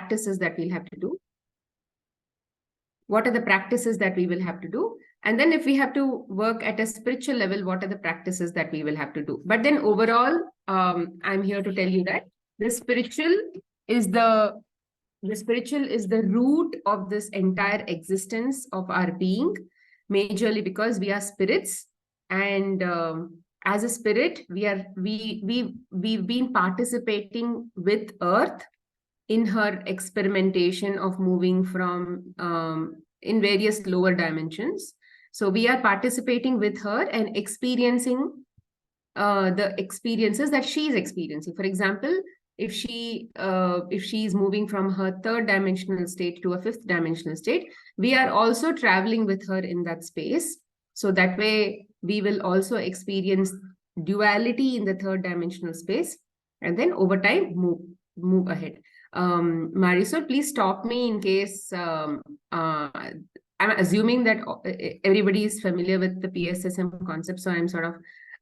practices that we'll have to do? What are the practices that we will have to do? And then if we have to work at a spiritual level, what are the practices that we will have to do? But then overall, I'm here to tell you that the spiritual is the root of this entire existence of our being, majorly because we are spirits. And as a spirit, we've been participating with Earth in her experimentation of moving from in various lower dimensions. So we are participating with her and experiencing the experiences that she's experiencing. For example, if she is moving from her third dimensional state to a fifth dimensional state, we are also traveling with her in that space. So that way we will also experience duality in the third dimensional space, and then over time move ahead. Marisol, please stop me in case I'm assuming that everybody is familiar with the PSSM concept, so I'm sort of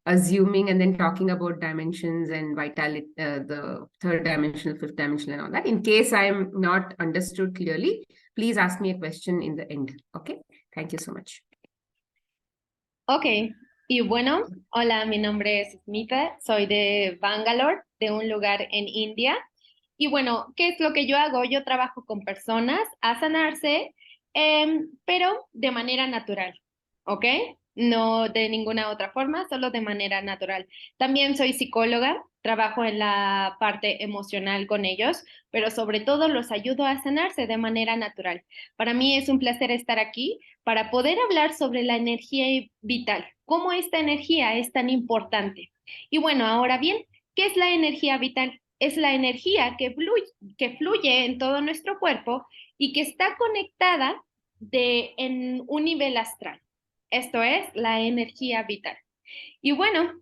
assuming and then talking about dimensions and vitality, the third dimensional, fifth dimensional, and all that. In case I'm not understood clearly, please ask me a question in the end. Okay, thank you so much. Ok, y bueno, hola, mi nombre es Smita, soy de Bangalore, de un lugar en India. Y bueno, ¿qué es lo que yo hago? Yo trabajo con personas a sanarse, pero de manera natural, ¿ok? No de ninguna otra forma, solo de manera natural. También soy psicóloga, trabajo en la parte emocional con ellos, pero sobre todo los ayudo a sanarse de manera natural. Para mí es un placer estar aquí para poder hablar sobre la energía vital, cómo esta energía es tan importante. Y bueno, ahora bien, ¿qué es la energía vital? Es la energía que fluye en todo nuestro cuerpo y que está conectada en un nivel astral. Esto es la energía vital. Y bueno,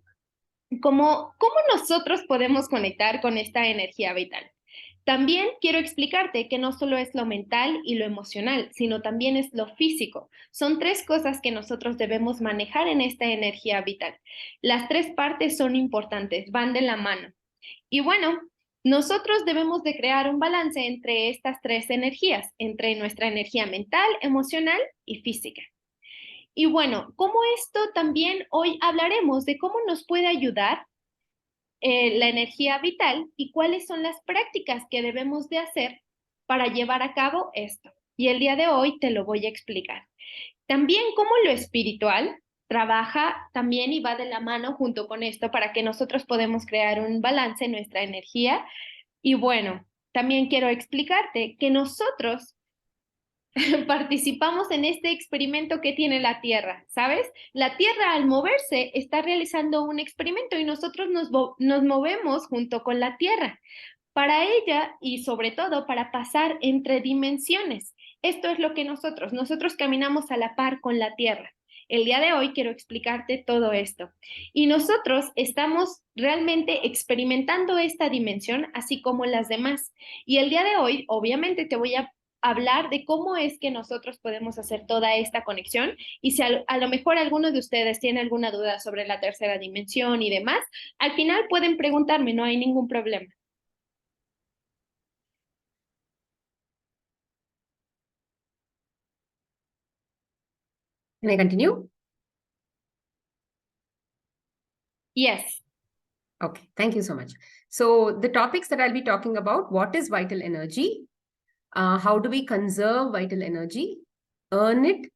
¿cómo nosotros podemos conectar con esta energía vital? También quiero explicarte que no solo es lo mental y lo emocional, sino también es lo físico. Son tres cosas que nosotros debemos manejar en esta energía vital. Las tres partes son importantes, van de la mano. Y bueno, nosotros debemos de crear un balance entre estas tres energías, entre nuestra energía mental, emocional y física. Y bueno, como esto también hoy hablaremos de cómo nos puede ayudar la energía vital y cuáles son las prácticas que debemos de hacer para llevar a cabo esto. Y el día de hoy te lo voy a explicar. También cómo lo espiritual trabaja también y va de la mano junto con esto para que nosotros podamos crear un balance en nuestra energía. Y bueno, también quiero explicarte que nosotros participamos en este experimento que tiene la Tierra, ¿sabes? La Tierra al moverse está realizando un experimento y nosotros nos movemos junto con la Tierra para ella y sobre todo para pasar entre dimensiones. Esto es lo que nosotros caminamos a la par con la Tierra. El día de hoy quiero explicarte todo esto. Y nosotros estamos realmente experimentando esta dimensión, así como las demás. Y el día de hoy, obviamente, te voy a hablar de cómo es que nosotros podemos hacer toda esta conexión. Y si a lo mejor alguno de ustedes tiene alguna duda sobre la tercera dimensión y demás, al final pueden preguntarme, no hay ningún problema. Can I continue? Yes. Okay, thank you so much. So the topics that I'll be talking about: what is vital energy? How do we conserve vital energy, earn it?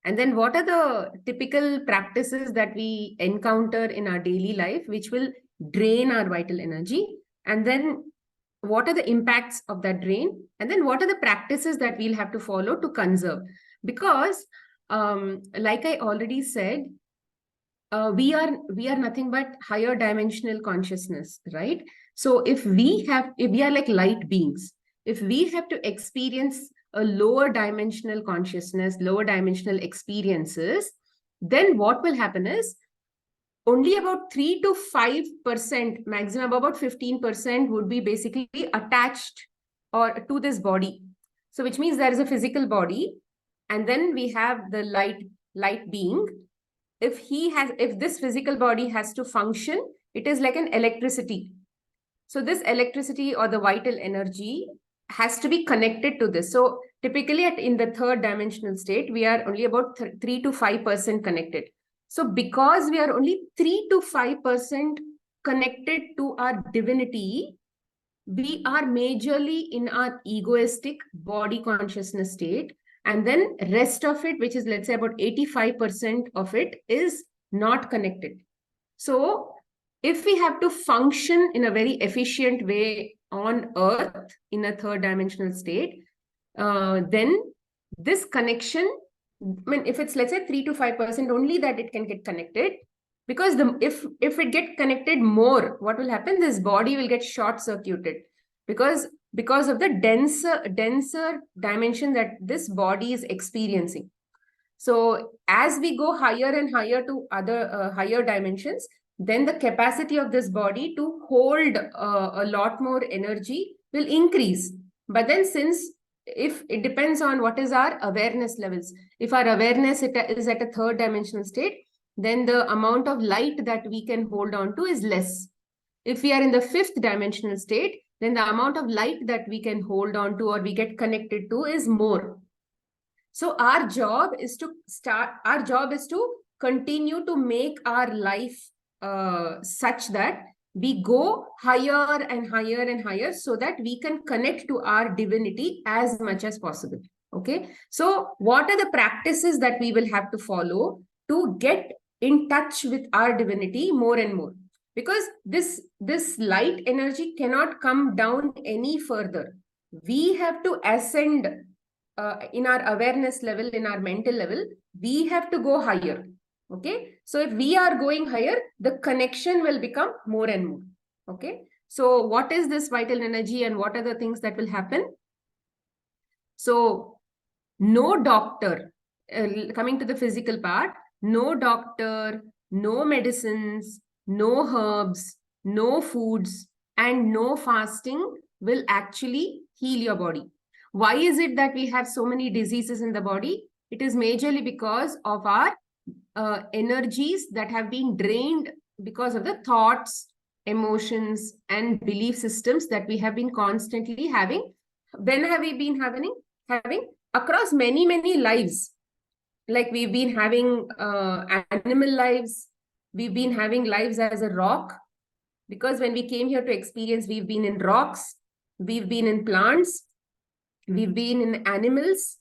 And then what are the typical practices that we encounter in our daily life, which will drain our vital energy? And then what are the impacts of that drain? And then what are the practices that we'll have to follow to conserve? Because like I already said, we are nothing but higher dimensional consciousness, right? So if we are like light beings, if we have to experience a lower dimensional consciousness, lower dimensional experiences, then what will happen is only about 3 to 5%, maximum about 15% would be basically attached or to this body. So which means there is a physical body, and then we have the light being. If this physical body has to function, it is like an electricity. So this electricity or the vital energy has to be connected to this. So typically in the third dimensional state, we are only about 3 to 5% connected. So because we are only 3 to 5% connected to our divinity, we are majorly in our egoistic body consciousness state. And then rest of it, which is, let's say, about 85% of it, is not connected. So if we have to function in a very efficient way on Earth in a third dimensional state, then this connection, I mean, if it's, let's say, 3 to 5% only that it can get connected, because if it get connected more, what will happen? This body will get short circuited because of the denser dimension that this body is experiencing. So as we go higher and higher to other higher dimensions, then the capacity of this body to hold a lot more energy will increase. But then, since if it depends on what is our awareness levels, if our awareness is at a third dimensional state, then the amount of light that we can hold on to is less. If we are in the fifth dimensional state, then the amount of light that we can hold on to or we get connected to is more. So our job is to continue to make our life such that we go higher and higher and higher so that we can connect to our divinity as much as possible. Okay. So what are the practices that we will have to follow to get in touch with our divinity more and more? Because this light energy cannot come down any further. We have to ascend in our awareness level, in our mental level. We have to go higher. Okay. So if we are going higher, the connection will become more and more. Okay. So what is this vital energy and what are the things that will happen? So no doctor, coming to the physical part, no doctor, no medicines, no herbs, no foods, and no fasting will actually heal your body. Why is it that we have so many diseases in the body? It is majorly because of our energies that have been drained because of the thoughts, emotions, and belief systems that we have been constantly having. When have we been having across many lives? Like we've been having animal lives, we've been having lives as a rock, because when we came here to experience, we've been in rocks, we've been in plants, we've been in animals.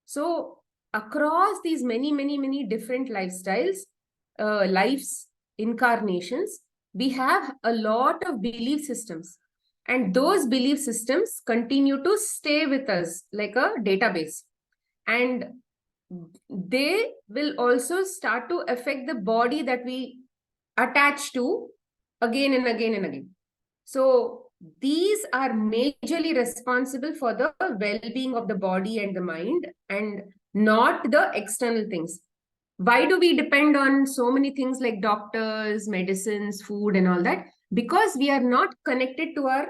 So across these many different lifestyles, lives, incarnations, we have a lot of belief systems. And those belief systems continue to stay with us like a database. And they will also start to affect the body that we attach to again and again and again. So these are majorly responsible for the well-being of the body and the mind, and not the external things. Why do we depend on so many things like doctors, medicines, food, and all that? Because we are not connected to our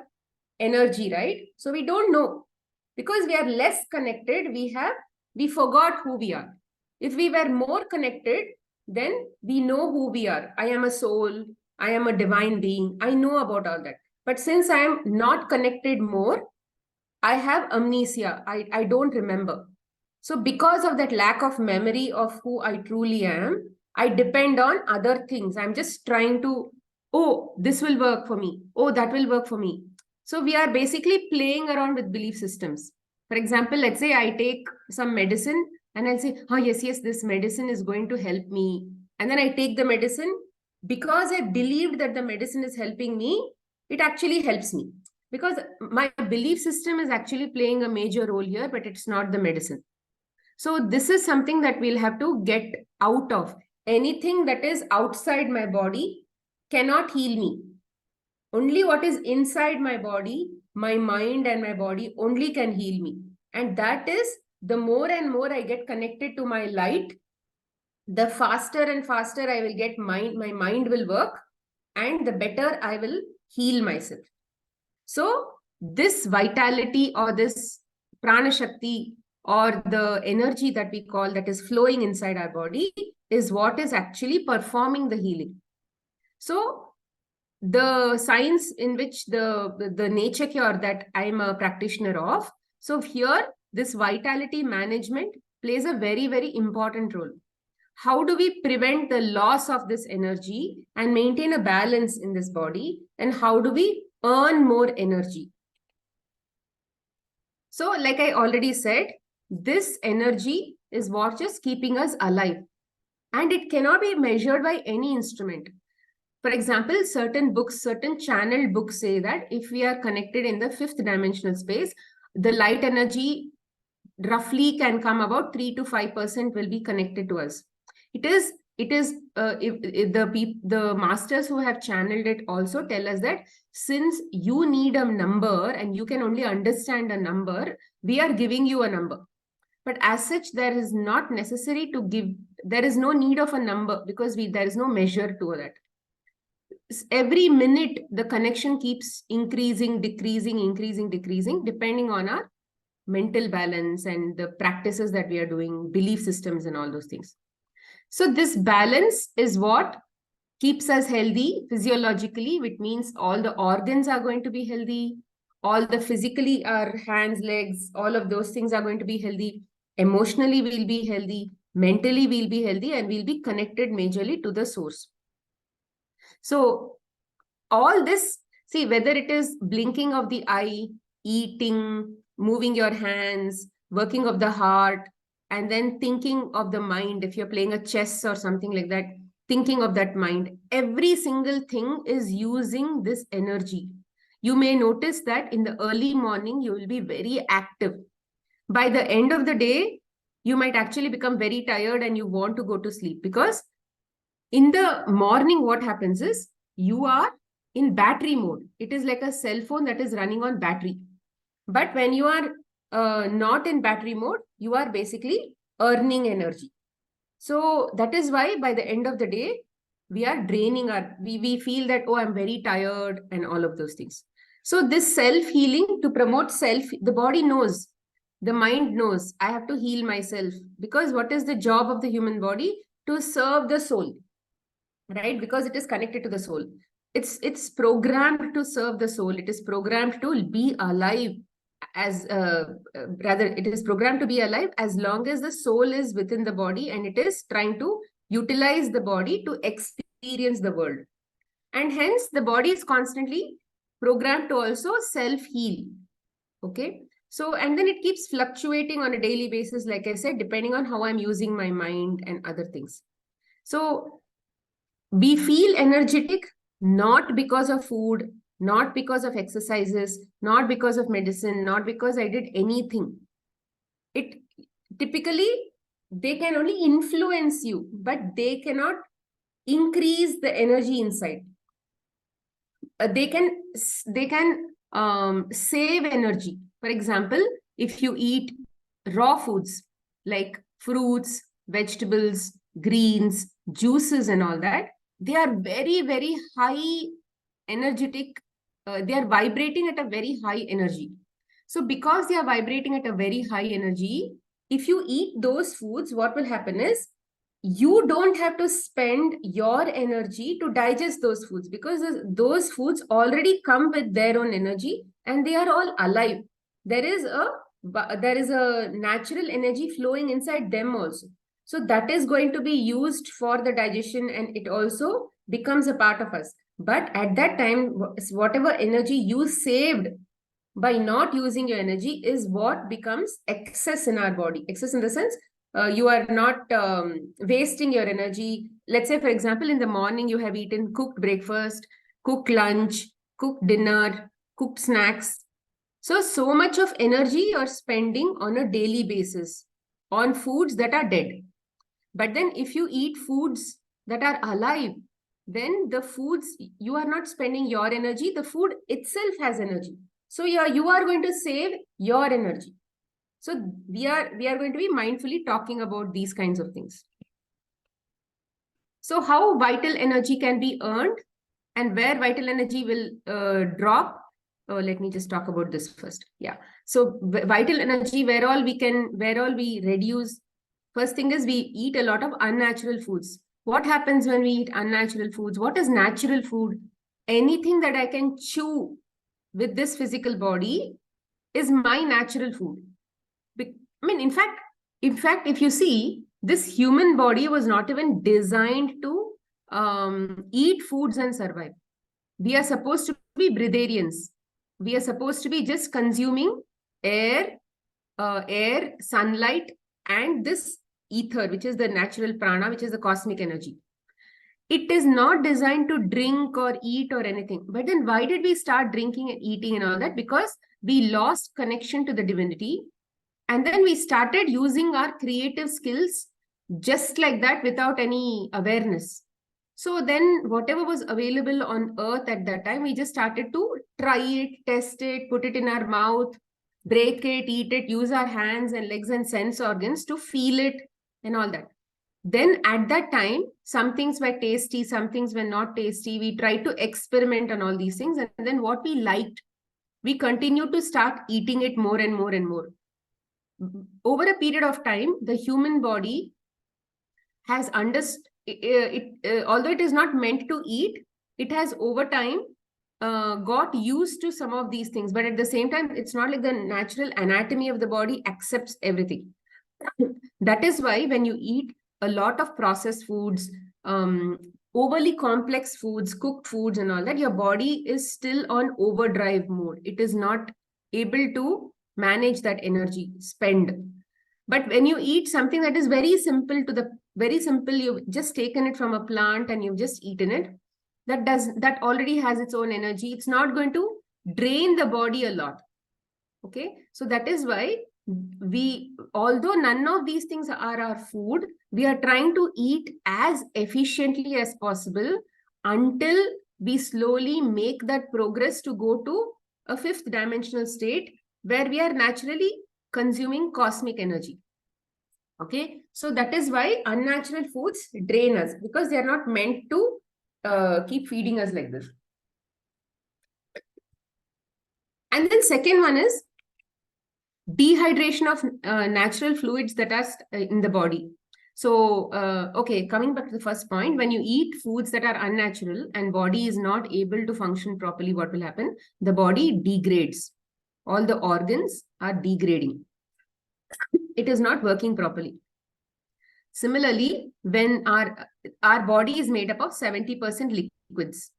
energy, right? So we don't know. Because we are less connected, we forgot who we are. If we were more connected, then we know who we are. I am a soul. I am a divine being. I know about all that. But since I am not connected more, I have amnesia. I don't remember. So because of that lack of memory of who I truly am, I depend on other things. I'm just trying to, oh, this will work for me. Oh, that will work for me. So we are basically playing around with belief systems. For example, let's say I take some medicine and I'll say, oh, yes, this medicine is going to help me. And then I take the medicine because I believed that the medicine is helping me. It actually helps me because my belief system is actually playing a major role here, but it's not the medicine. So this is something that we'll have to get out of. Anything that is outside my body cannot heal me. Only what is inside my body, my mind and my body only can heal me. And that is, the more and more I get connected to my light, the faster and faster I will get my mind will work, and the better I will heal myself. So this vitality or this prana shakti or the energy that we call that is flowing inside our body is what is actually performing the healing. So the science in which the nature cure that I'm a practitioner of. So here, this vitality management plays a very, very important role. How do we prevent the loss of this energy and maintain a balance in this body? And how do we earn more energy? So, like I already said, this energy is what is keeping us alive. And it cannot be measured by any instrument. For example, certain books, certain channeled books say that if we are connected in the fifth dimensional space, the light energy roughly can come about 3 to 5% will be connected to us. It is if the masters who have channeled it also tell us that since you need a number and you can only understand a number, we are giving you a number. But as such, there is not necessary to give, there is no need of a number because there is no measure to that. Every minute, the connection keeps increasing, decreasing, depending on our mental balance and the practices that we are doing, belief systems and all those things. So this balance is what keeps us healthy physiologically, which means all the organs are going to be healthy, all the physically, our hands, legs, all of those things are going to be healthy. Emotionally, we'll be healthy. Mentally, we'll be healthy, and we'll be connected majorly to the source. So all this, see, whether it is blinking of the eye, eating, moving your hands, working of the heart, and then thinking of the mind, if you're playing a chess or something like that, thinking of that mind, every single thing is using this energy. You may notice that in the early morning, you will be very active. By the end of the day, you might actually become very tired and you want to go to sleep, because in the morning, what happens is you are in battery mode. It is like a cell phone that is running on battery. But when you are not in battery mode, you are basically earning energy. So that is why by the end of the day, we are draining we feel that, oh, I'm very tired and all of those things. So this self-healing, to promote the body knows, the mind knows, I have to heal myself, because what is the job of the human body? To serve the soul, right? Because it is connected to the soul. It's programmed to serve the soul. It is programmed to be alive as rather it is programmed to be alive as long as the soul is within the body, and it is trying to utilize the body to experience the world. And hence the body is constantly programmed to also self-heal. Okay. So, and then it keeps fluctuating on a daily basis, like I said, depending on how I'm using my mind and other things. So we feel energetic not because of food, not because of exercises, not because of medicine, not because I did anything. It typically, they can only influence you, but they cannot increase the energy inside. They can save energy. For example, if you eat raw foods like fruits, vegetables, greens, juices and all that, they are very, very high energetic. They are vibrating at a very high energy. So because they are vibrating at a very high energy, if you eat those foods, what will happen is you don't have to spend your energy to digest those foods, because those foods already come with their own energy and they are all alive. There is a natural energy flowing inside them also. So that is going to be used for the digestion, and it also becomes a part of us. But at that time, whatever energy you saved by not using your energy is what becomes excess in our body. Excess in the sense, you are not wasting your energy. Let's say, for example, in the morning, you have eaten cooked breakfast, cooked lunch, cooked dinner, cooked snacks. So much of energy you're spending on a daily basis on foods that are dead. But then if you eat foods that are alive, then the foods, you are not spending your energy. The food itself has energy. So you are going to save your energy. So we are going to be mindfully talking about these kinds of things. So how vital energy can be earned and where vital energy will drop. Let me just talk about this first. Yeah. So vital energy, where all we reduce. First thing is we eat a lot of unnatural foods. What happens when we eat unnatural foods? What is natural food? anything that I can chew with this physical body is my natural food. I mean, in fact, if you see, this human body was not even designed to eat foods and survive. We are supposed to be breatharians. We are supposed to be just consuming air, sunlight, and this ether, which is the natural prana, which is the cosmic energy. It is not designed to drink or eat or anything. But then why did we start drinking and eating and all that? Because we lost connection to the divinity. And then we started using our creative skills just like that without any awareness. So then whatever was available on earth at that time, we just started to try it, test it, put it in our mouth, break it, eat it, use our hands and legs and sense organs to feel it and all that. Then at that time, some things were tasty, some things were not tasty. We tried to experiment on all these things. And then what we liked, we continued to start eating it more and more and more. Over a period of time, the human body has understood, although it is not meant to eat, it has over time got used to some of these things. But at the same time, it's not like the natural anatomy of the body accepts everything. That is why when you eat a lot of processed foods, overly complex foods, cooked foods and all that, your body is still on overdrive mode. It is not able to manage that energy spend. But when you eat something that is very simple, you've just taken it from a plant and you've just eaten it, that already has its own energy. It's not going to drain the body a lot. Okay, so that is why although none of these things are our food, we are trying to eat as efficiently as possible until we slowly make that progress to go to a fifth dimensional state where we are naturally consuming cosmic energy. Okay, so that is why unnatural foods drain us, because they are not meant to keep feeding us like this. And then second one is dehydration of natural fluids that are in the body. So, okay, coming back to the first point, when you eat foods that are unnatural and body is not able to function properly, what will happen? The body degrades. All the organs are degrading. It is not working properly. Similarly, when our body is made up of 70% liquids.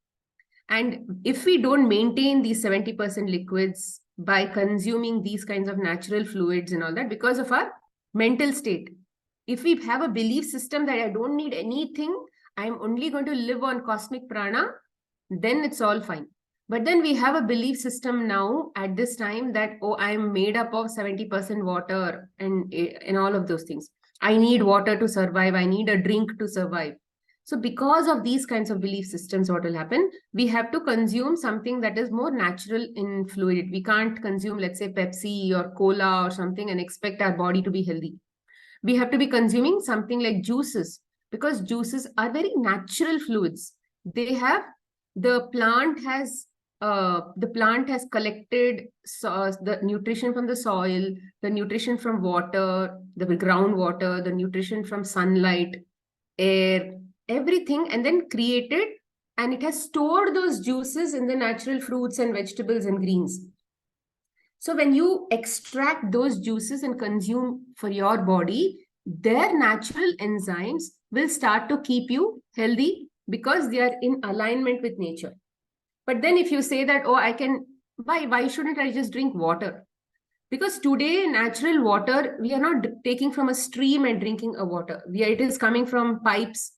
And if we don't maintain these 70% liquids by consuming these kinds of natural fluids and all that, because of our mental state, if we have a belief system that I don't need anything, I'm only going to live on cosmic prana, then it's all fine. But then we have a belief system now at this time that, oh, I'm made up of 70% water and all of those things. I need water to survive. I need a drink to survive. So because of these kinds of belief systems, what will happen? We have to consume something that is more natural in fluid. We can't consume, let's say, Pepsi or cola or something and expect our body to be healthy. We have to be consuming something like juices, because juices are very natural fluids. The plant has collected the nutrition from the soil, the nutrition from water, the groundwater, the nutrition from sunlight, air, everything, and then created, and it has stored those juices in the natural fruits and vegetables and greens. So when you extract those juices and consume for your body, their natural enzymes will start to keep you healthy because they are in alignment with nature. But then if you say that, oh, why shouldn't I just drink water? Because today, natural water, we are not taking from a stream and drinking a water. It is coming from pipes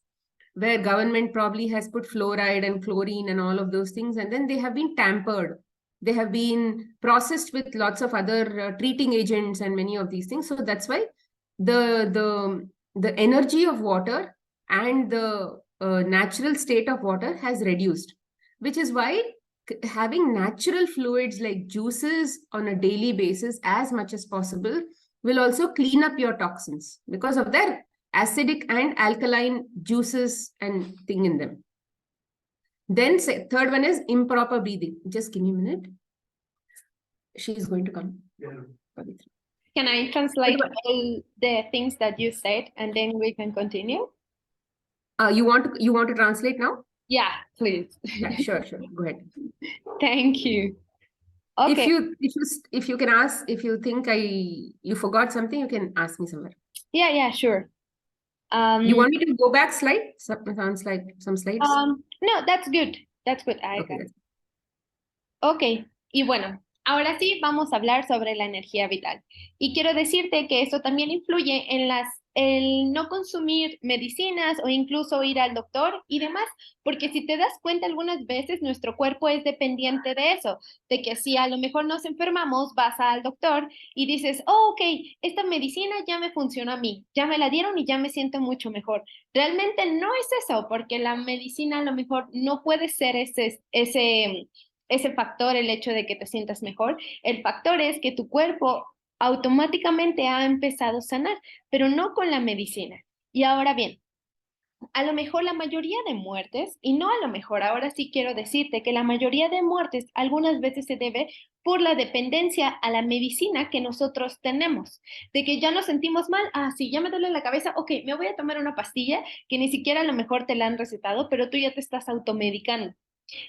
where government probably has put fluoride and chlorine and all of those things. And then they have been tampered. They have been processed with lots of other treating agents and many of these things. So that's why the energy of water and the natural state of water has reduced, which is why having natural fluids like juices on a daily basis as much as possible will also clean up your toxins because of their acidic and alkaline juices and thing in them. Then third one is improper breathing. Just give me a minute. She's going to come. Yeah. Can I translate all the things that you said and then we can continue? You want to translate now? Yeah, please. Yeah, sure, sure. Go ahead. Thank you. If Okay. you can ask, if you think you forgot something, you can ask me somewhere. Yeah, sure. You want me to go back some slides? No, that's good. That's good. I Okay. got it. Ok, y bueno, ahora sí vamos a hablar sobre la energía vital. Y quiero decirte que esto también influye en el no consumir medicinas o incluso ir al doctor y demás, porque si te das cuenta, algunas veces nuestro cuerpo es dependiente de eso, de que si a lo mejor nos enfermamos, vas al doctor y dices, oh, ok, esta medicina ya me funcionó a mí, ya me la dieron y ya me siento mucho mejor. Realmente no es eso, porque la medicina a lo mejor no puede ser ese factor, el hecho de que te sientas mejor. El factor es que tu cuerpo automáticamente ha empezado a sanar, pero no con la medicina. Y ahora bien, a lo mejor la mayoría de muertes, y no a lo mejor, ahora sí quiero decirte que la mayoría de muertes algunas veces se debe por la dependencia a la medicina que nosotros tenemos, de que ya nos sentimos mal, sí, ya me duele la cabeza, ok, me voy a tomar una pastilla que ni siquiera a lo mejor te la han recetado, pero tú ya te estás automedicando.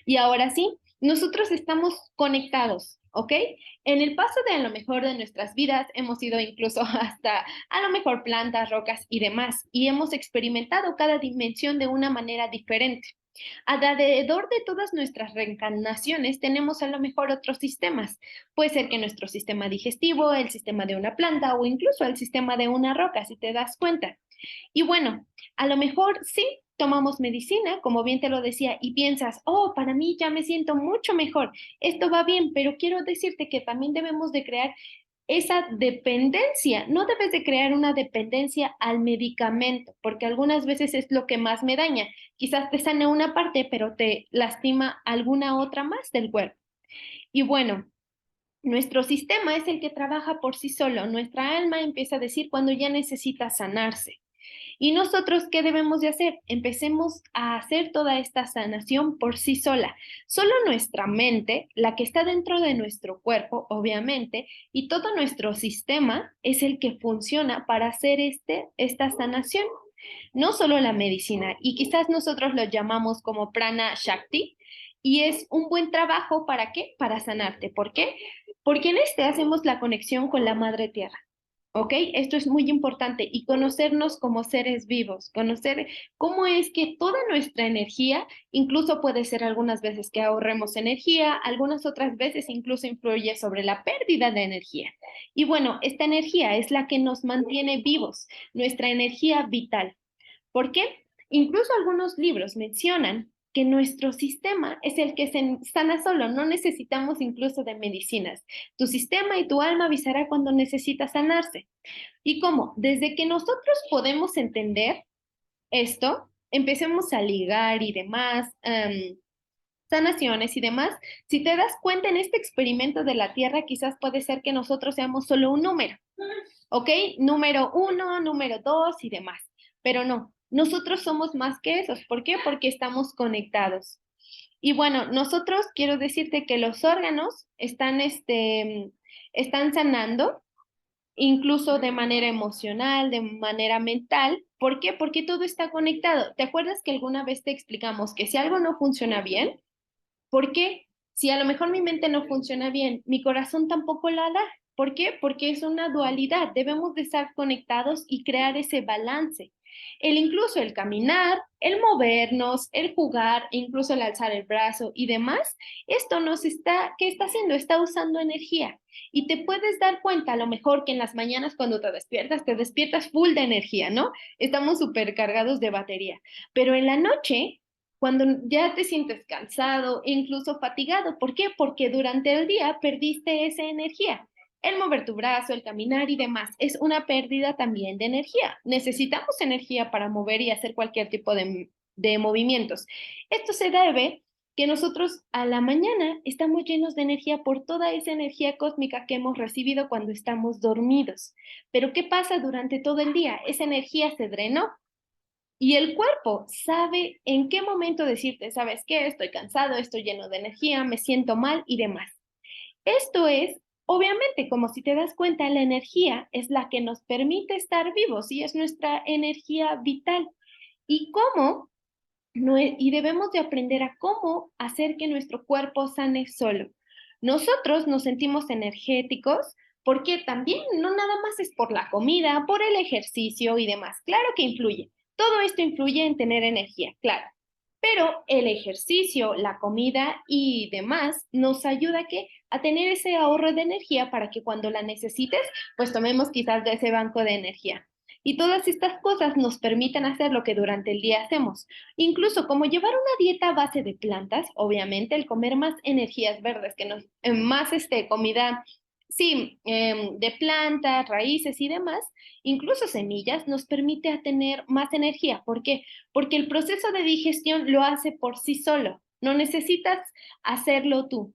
Y ahora sí, nosotros estamos conectados, ¿ok? En el paso de a lo mejor de nuestras vidas hemos ido incluso hasta a lo mejor plantas, rocas y demás, y hemos experimentado cada dimensión de una manera diferente. Alrededor de todas nuestras reencarnaciones tenemos a lo mejor otros sistemas. Puede ser que nuestro sistema digestivo, el sistema de una planta o incluso el sistema de una roca, si te das cuenta. Y bueno, a lo mejor sí tomamos medicina, como bien te lo decía, y piensas, oh, para mí ya me siento mucho mejor, esto va bien, pero quiero decirte que también debemos de crear esa dependencia. No debes de crear una dependencia al medicamento, porque algunas veces es lo que más me daña. Quizás te sane una parte, pero te lastima alguna otra más del cuerpo. Y bueno, nuestro sistema es el que trabaja por sí solo. Nuestra alma empieza a decir cuando ya necesita sanarse. ¿Y nosotros qué debemos de hacer? Empecemos a hacer toda esta sanación por sí sola. Solo nuestra mente, la que está dentro de nuestro cuerpo, obviamente, y todo nuestro sistema es el que funciona para hacer esta sanación. No solo la medicina, y quizás nosotros lo llamamos como prana shakti, y es un buen trabajo ¿para qué? Para sanarte. ¿Por qué? Porque en este hacemos la conexión con la madre tierra. ¿Ok? Esto es muy importante y conocernos como seres vivos, conocer cómo es que toda nuestra energía, incluso puede ser algunas veces que ahorremos energía, algunas otras veces incluso influye sobre la pérdida de energía. Y bueno, esta energía es la que nos mantiene vivos, nuestra energía vital. ¿Por qué? Incluso algunos libros mencionan que nuestro sistema es el que se sana solo, no necesitamos incluso de medicinas. Tu sistema y tu alma avisará cuando necesita sanarse. ¿Y cómo? Desde que nosotros podemos entender esto, empecemos a ligar y demás, sanaciones y demás, si te das cuenta en este experimento de la Tierra, quizás puede ser que nosotros seamos solo un número, ¿ok? Número 1, número 2 y demás, pero no, nosotros somos más que esos. ¿Por qué? Porque estamos conectados. Y bueno, nosotros quiero decirte que los órganos están sanando, incluso de manera emocional, de manera mental. ¿Por qué? Porque todo está conectado. ¿Te acuerdas que alguna vez te explicamos que si algo no funciona bien, ¿por qué? Si a lo mejor mi mente no funciona bien, mi corazón tampoco la da. ¿Por qué? Porque es una dualidad. Debemos de estar conectados y crear ese balance. Incluso el caminar, el movernos, el jugar, incluso el alzar el brazo y demás, esto ¿qué está haciendo? Está usando energía. Y te puedes dar cuenta a lo mejor que en las mañanas cuando te despiertas full de energía, ¿no? Estamos súper cargados de batería. Pero en la noche cuando ya te sientes cansado, incluso fatigado. ¿Por qué? Porque durante el día perdiste esa energía. El mover tu brazo, el caminar y demás es una pérdida también de energía. Necesitamos energía para mover y hacer cualquier tipo de movimientos. Esto se debe que nosotros a la mañana estamos llenos de energía por toda esa energía cósmica que hemos recibido cuando estamos dormidos. Pero ¿qué pasa durante todo el día? Esa energía se drenó. Y el cuerpo sabe en qué momento decirte, ¿sabes qué? Estoy cansado, estoy lleno de energía, me siento mal y demás. Esto es, obviamente, como si te das cuenta, la energía es la que nos permite estar vivos y es nuestra energía vital. ¿Y cómo? y debemos de aprender a cómo hacer que nuestro cuerpo sane solo. Nosotros nos sentimos energéticos porque también no nada más es por la comida, por el ejercicio y demás. Claro que influye. Todo esto influye en tener energía, claro. Pero el ejercicio, la comida y demás nos ayuda a tener ese ahorro de energía para que cuando la necesites, pues tomemos quizás de ese banco de energía. Y todas estas cosas nos permiten hacer lo que durante el día hacemos. Incluso como llevar una dieta a base de plantas, obviamente el comer más energías verdes, más comida, sí, de plantas, raíces y demás, incluso semillas, nos permite a tener más energía. ¿Por qué? Porque el proceso de digestión lo hace por sí solo, no necesitas hacerlo tú.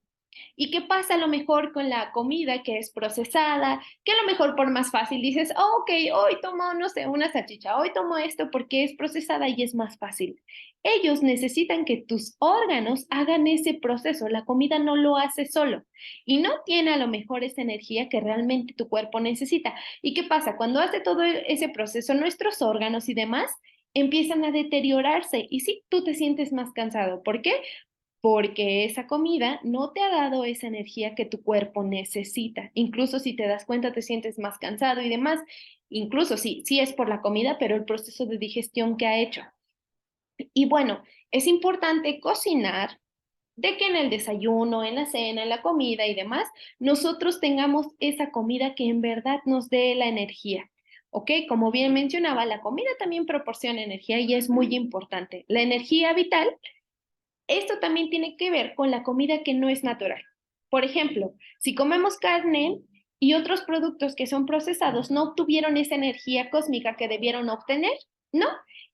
¿Y qué pasa a lo mejor con la comida que es procesada? Que a lo mejor por más fácil dices, oh, ok, hoy tomo, no sé, una salchicha, hoy tomo esto porque es procesada y es más fácil. Ellos necesitan que tus órganos hagan ese proceso, la comida no lo hace solo y no tiene a lo mejor esa energía que realmente tu cuerpo necesita. ¿Y qué pasa? Cuando hace todo ese proceso, nuestros órganos y demás empiezan a deteriorarse y sí, tú te sientes más cansado. ¿Por qué? Porque esa comida no te ha dado esa energía que tu cuerpo necesita. Incluso si te das cuenta, te sientes más cansado y demás. Incluso sí es por la comida, pero el proceso de digestión que ha hecho. Y bueno, es importante cocinar de que en el desayuno, en la cena, en la comida y demás, nosotros tengamos esa comida que en verdad nos dé la energía. ¿Ok? Como bien mencionaba, la comida también proporciona energía y es muy importante. La energía vital, esto también tiene que ver con la comida que no es natural. Por ejemplo, si comemos carne y otros productos que son procesados no obtuvieron esa energía cósmica que debieron obtener, ¿no?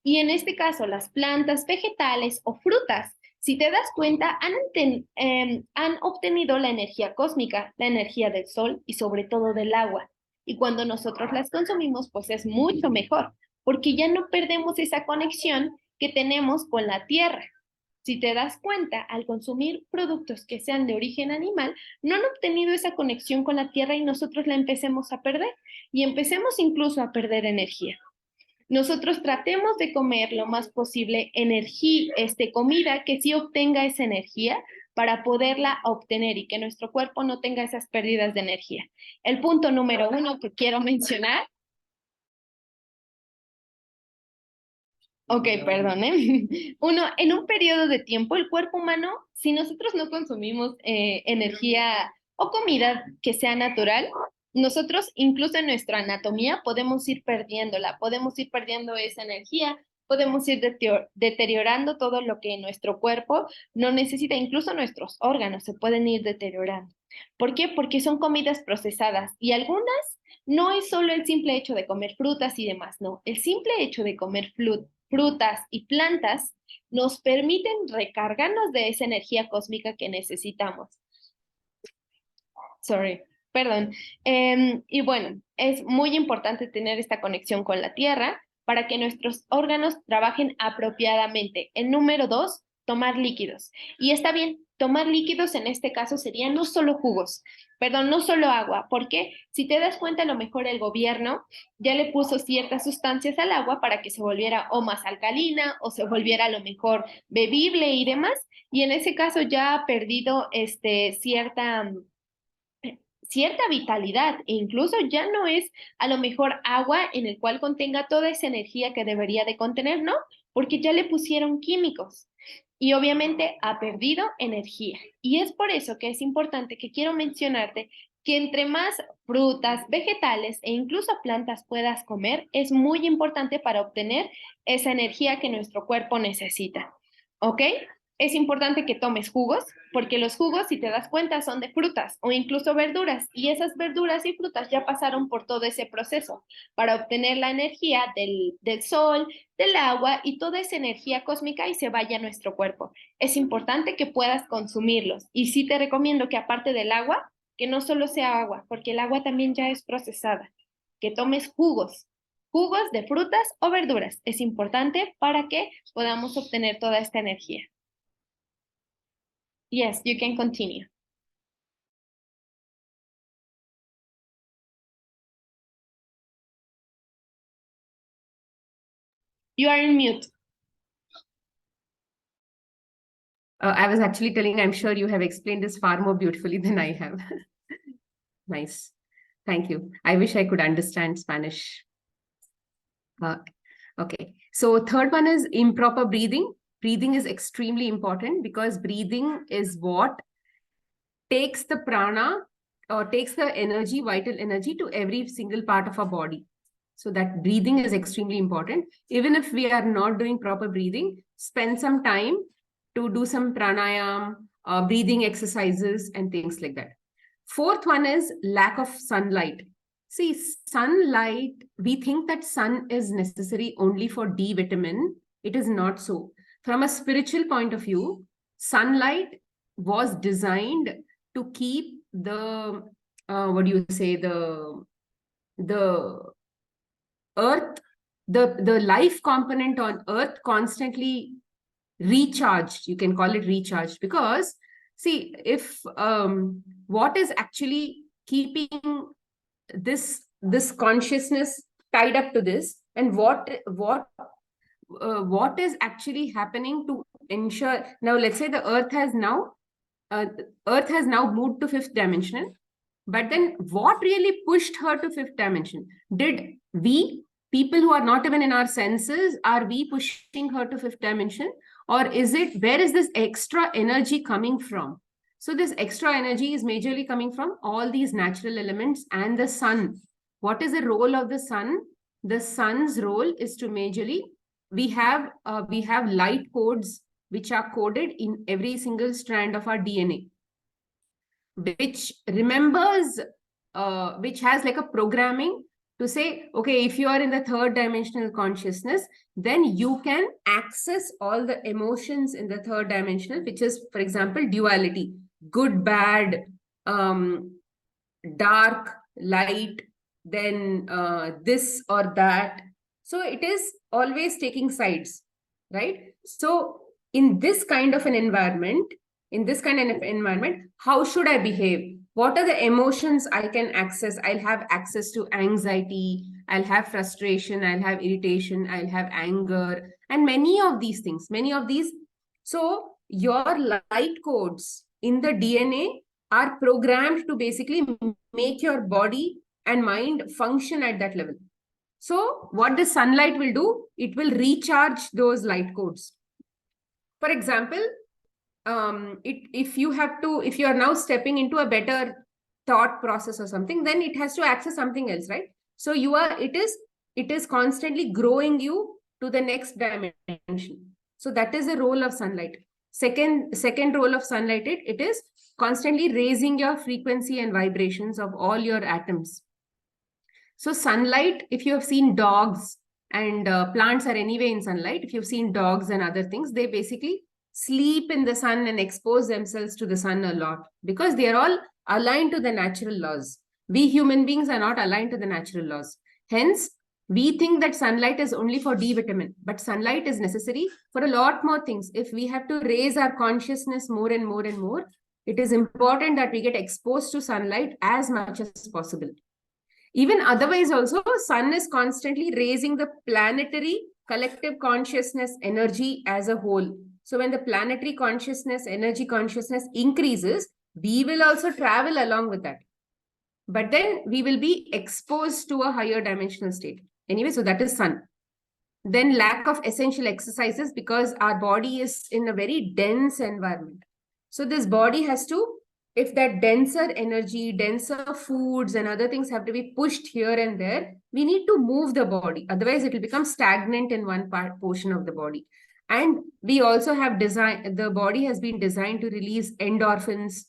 Y en este caso, las plantas, vegetales o frutas, si te das cuenta, han obtenido la energía cósmica, la energía del sol y sobre todo del agua. Y cuando nosotros las consumimos, pues es mucho mejor, porque ya no perdemos esa conexión que tenemos con la tierra. Si te das cuenta, al consumir productos que sean de origen animal, no han obtenido esa conexión con la tierra y nosotros la empecemos a perder y empecemos incluso a perder energía. Nosotros tratemos de comer lo más posible comida que sí obtenga esa energía para poderla obtener y que nuestro cuerpo no tenga esas pérdidas de energía. El punto número 1 que quiero mencionar. Ok, perdón, ¿eh? Uno, en un periodo de tiempo, el cuerpo humano, si nosotros no consumimos energía o comida que sea natural, nosotros incluso en nuestra anatomía podemos ir perdiéndola, podemos ir perdiendo esa energía, podemos ir deteriorando todo lo que nuestro cuerpo no necesita, incluso nuestros órganos se pueden ir deteriorando. ¿Por qué? Porque son comidas procesadas y algunas no es solo el simple hecho de comer frutas y demás, no, el simple hecho de comer frutas y plantas nos permiten recargarnos de esa energía cósmica que necesitamos. Sorry, perdón. Y bueno, es muy importante tener esta conexión con la tierra para que nuestros órganos trabajen apropiadamente. El número 2, tomar líquidos. Y está bien, tomar líquidos en este caso serían no solo jugos, perdón, no solo agua, porque si te das cuenta, a lo mejor el gobierno ya le puso ciertas sustancias al agua para que se volviera o más alcalina o se volviera a lo mejor bebible y demás, y en ese caso ya ha perdido cierta vitalidad e incluso ya no es a lo mejor agua en el cual contenga toda esa energía que debería de contener, ¿no? Porque ya le pusieron químicos y obviamente ha perdido energía. Y es por eso que es importante que quiero mencionarte que entre más frutas, vegetales e incluso plantas puedas comer, es muy importante para obtener esa energía que nuestro cuerpo necesita. ¿Ok? Es importante que tomes jugos, porque los jugos, si te das cuenta, son de frutas o incluso verduras, y esas verduras y frutas ya pasaron por todo ese proceso para obtener la energía del sol, del agua y toda esa energía cósmica y se vaya a nuestro cuerpo. Es importante que puedas consumirlos, y sí te recomiendo que aparte del agua, que no solo sea agua, porque el agua también ya es procesada, que tomes jugos de frutas o verduras. Es importante para que podamos obtener toda esta energía. Yes, you can continue. You are in mute. I was actually telling, I'm sure you have explained this far more beautifully than I have. Nice. Thank you. I wish I could understand Spanish. Okay. So third one is improper breathing. Breathing is extremely important because breathing is what takes the prana or takes the energy, vital energy to every single part of our body. So that breathing is extremely important. Even if we are not doing proper breathing, spend some time to do some pranayam, breathing exercises and things like that. Fourth one is lack of sunlight. See, sunlight, we think that sun is necessary only for D vitamin. It is not so. From a spiritual point of view, sunlight was designed to keep the, the earth, the life component on earth constantly recharged. You can call it recharged because, see, if what is actually keeping this consciousness tied up to this, and what is actually happening to ensure, now let's say the earth has now moved to fifth dimension, but then what really pushed her to fifth dimension? Did we, people who are not even in our senses, are we pushing her to fifth dimension? Or is it, where is this extra energy coming from? So this extra energy is majorly coming from all these natural elements and the sun. What is the role of the sun? The sun's role is to majorly, we have light codes which are coded in every single strand of our DNA, which remembers, which has like a programming to say, okay, if you are in the third dimensional consciousness, then you can access all the emotions in the third dimensional, which is, for example, duality, good, bad, dark, light, then this or that. So it is always taking sides, right? So in this kind of an environment, how should I behave? What are the emotions I can access? I'll have access to anxiety, I'll have frustration, I'll have irritation, I'll have anger, and many of these things, So your light codes in the DNA are programmed to basically make your body and mind function at that level. So what the sunlight will do, it will recharge those light codes. For example, if you are now stepping into a better thought process or something, then it has to access something else, right? So it is constantly growing you to the next dimension. So that is the role of sunlight. Second role of sunlight, it is constantly raising your frequency and vibrations of all your atoms. So sunlight, if you have seen dogs, and plants are anyway in sunlight, if you've seen dogs and other things, they basically sleep in the sun and expose themselves to the sun a lot because they are all aligned to the natural laws. We human beings are not aligned to the natural laws. Hence, we think that sunlight is only for D vitamin, but sunlight is necessary for a lot more things. If we have to raise our consciousness more and more and more, it is important that we get exposed to sunlight as much as possible. Even otherwise also, sun is constantly raising the planetary collective consciousness energy as a whole. So when the planetary consciousness, energy consciousness increases, we will also travel along with that. But then we will be exposed to a higher dimensional state. Anyway, so that is sun. Then lack of essential exercises because our body is in a very dense environment. So this body has to, if that denser energy, denser foods and other things have to be pushed here and there, we need to move the body. Otherwise, it will become stagnant in one portion of the body. And we also have the body has been designed to release endorphins,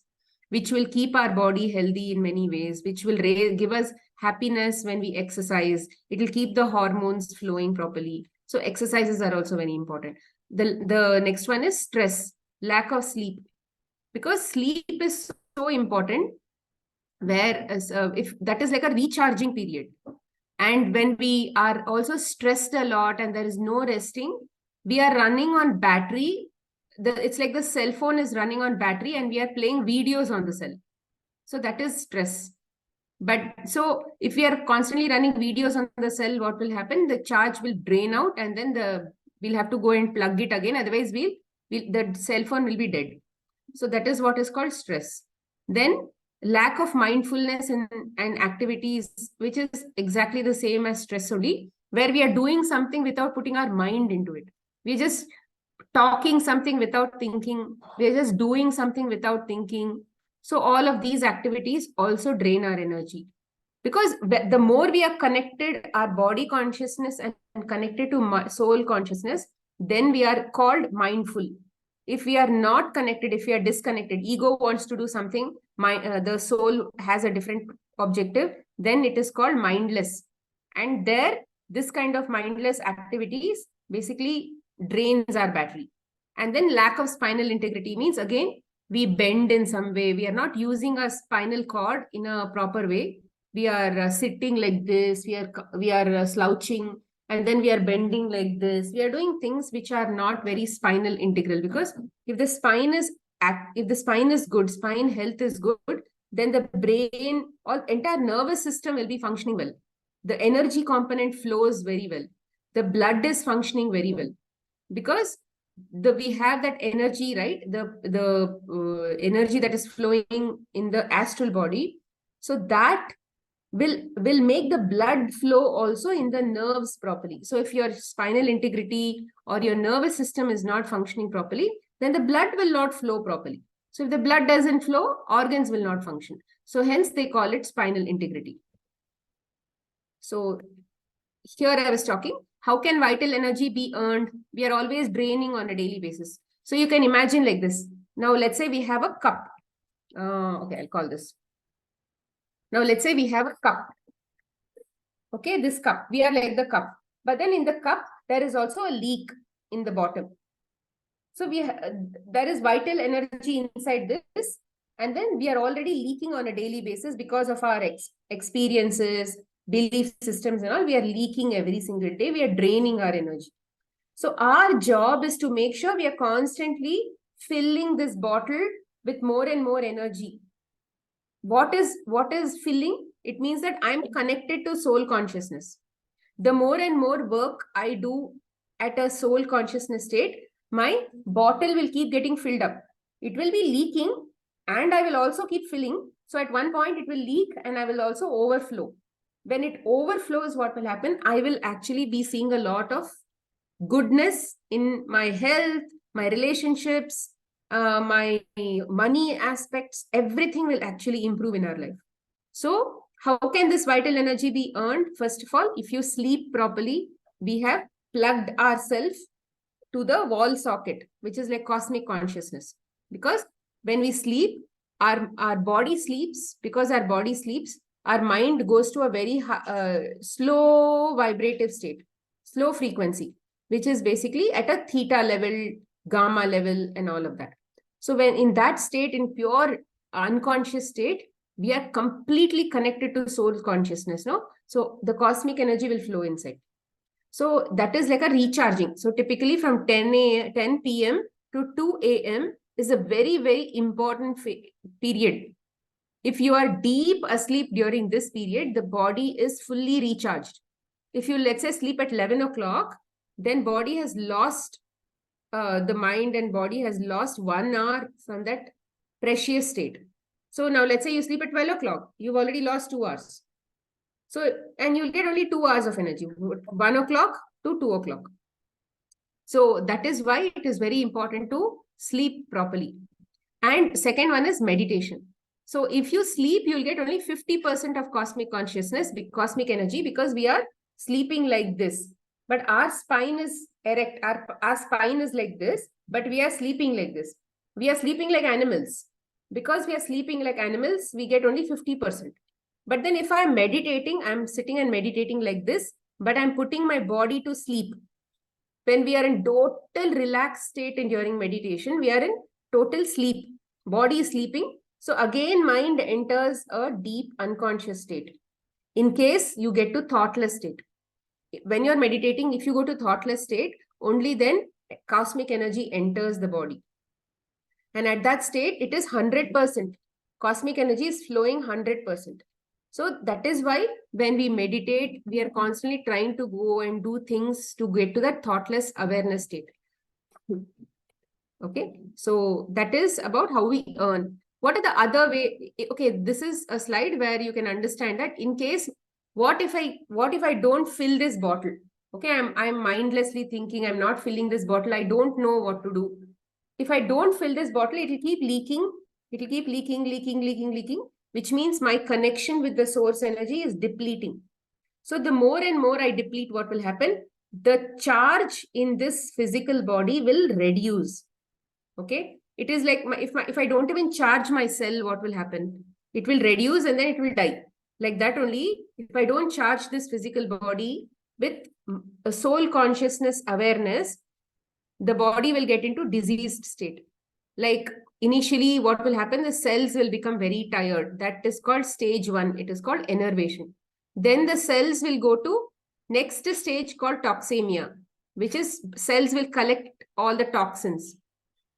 which will keep our body healthy in many ways, which will give us happiness when we exercise. It will keep the hormones flowing properly. So exercises are also very important. The next one is stress, lack of sleep. Because sleep is so important, whereas if that is like a recharging period. And when we are also stressed a lot and there is no resting, we are running on battery. It's like the cell phone is running on battery and we are playing videos on the cell. So that is stress. But so if we are constantly running videos on the cell, what will happen? The charge will drain out and then we'll have to go and plug it again. Otherwise, we'll the cell phone will be dead. So that is what is called stress. Then lack of mindfulness and activities, which is exactly the same as stress only, where we are doing something without putting our mind into it. We're just talking something without thinking. We're just doing something without thinking. So all of these activities also drain our energy. Because the more we are connected, our body consciousness and connected to soul consciousness, then we are called mindful. If we are not connected, if we are disconnected, ego wants to do something, the soul has a different objective, then it is called mindless. And there, this kind of mindless activities basically drains our battery. And then lack of spinal integrity means, again, we bend in some way. We are not using our spinal cord in a proper way. We are sitting like this. We are slouching, and then we are bending like this. We are doing things which are not very spinal integral, because if the spine is good, spine health is good, then the brain, entire nervous system will be functioning well. The energy component flows very well. The blood is functioning very well, because we have that energy, right? The energy that is flowing in the astral body. So that will make the blood flow also in the nerves properly. So if your spinal integrity or your nervous system is not functioning properly, then the blood will not flow properly. So if the blood doesn't flow, organs will not function. So hence they call it spinal integrity. So here I was talking, how can vital energy be earned? We are always draining on a daily basis. So you can imagine like this. Now let's say we have a cup. Okay, I'll call this. Now let's say we have a cup. Okay, this cup, we are like the cup. But then in the cup, there is also a leak in the bottom. So there is vital energy inside this. And then we are already leaking on a daily basis because of our experiences, belief systems and all. We are leaking every single day. We are draining our energy. So our job is to make sure we are constantly filling this bottle with more and more energy. What is filling? It means that I'm connected to soul consciousness. The more and more work I do at a soul consciousness state, my bottle will keep getting filled up. It will be leaking and I will also keep filling. So at one point it will leak and I will also overflow. When it overflows, what will happen? I will actually be seeing a lot of goodness in my health, my relationships, my money aspects. Everything will actually improve in our life. So how can this vital energy be earned? First of all, if you sleep properly, we have plugged ourselves to the wall socket, which is like cosmic consciousness. Because when we sleep, our body sleeps. Because our body sleeps, our mind goes to a very slow vibrative state, slow frequency, which is basically at a theta level, gamma level, and all of that. So when in that state, in pure unconscious state, we are completely connected to soul consciousness, no? So the cosmic energy will flow inside. So that is like a recharging. So typically from 10 p.m. to 2 a.m. is a very, very important period. If you are deep asleep during this period, the body is fully recharged. If you, let's say, sleep at 11 o'clock, then body has lost, the mind and body has lost 1 hour from that precious state. So now let's say you sleep at 12 o'clock, you've already lost 2 hours. So, and you'll get only 2 hours of energy, 1 o'clock to 2 o'clock. So that is why it is very important to sleep properly. And second one is meditation. So if you sleep, you'll get only 50% of cosmic consciousness, cosmic energy, because we are sleeping like this. But our spine is erect, our spine is like this, but we are sleeping like this. We are sleeping like animals. Because we are sleeping like animals, we get only 50%. But then if I'm meditating, I'm sitting and meditating like this, but I'm putting my body to sleep. When we are in total relaxed state and during meditation, we are in total sleep. Body is sleeping. So again, mind enters a deep unconscious state. In case you get to thoughtless state. When you're meditating, if you go to thoughtless state, only then cosmic energy enters the body. And at that state, it is 100%. Cosmic energy is flowing 100%. So that is why when we meditate, we are constantly trying to go and do things to get to that thoughtless awareness state. Okay, so that is about how we earn. What are the other way? Okay, this is a slide where you can understand that in case, what if I don't fill this bottle? Okay, I'm mindlessly thinking I'm not filling this bottle. I don't know what to do. If I don't fill this bottle, it will keep leaking. It will keep leaking, which means my connection with the source energy is depleting. So the more and more I deplete, what will happen? The charge in this physical body will reduce. Okay, it is like if I don't even charge my cell, what will happen? It will reduce and then it will die. Like that only, if I don't charge this physical body with a soul consciousness awareness, the body will get into diseased state. Like initially, what will happen? The cells will become very tired. That is called stage 1. It is called enervation. Then the cells will go to next stage called toxemia, which is cells will collect all the toxins.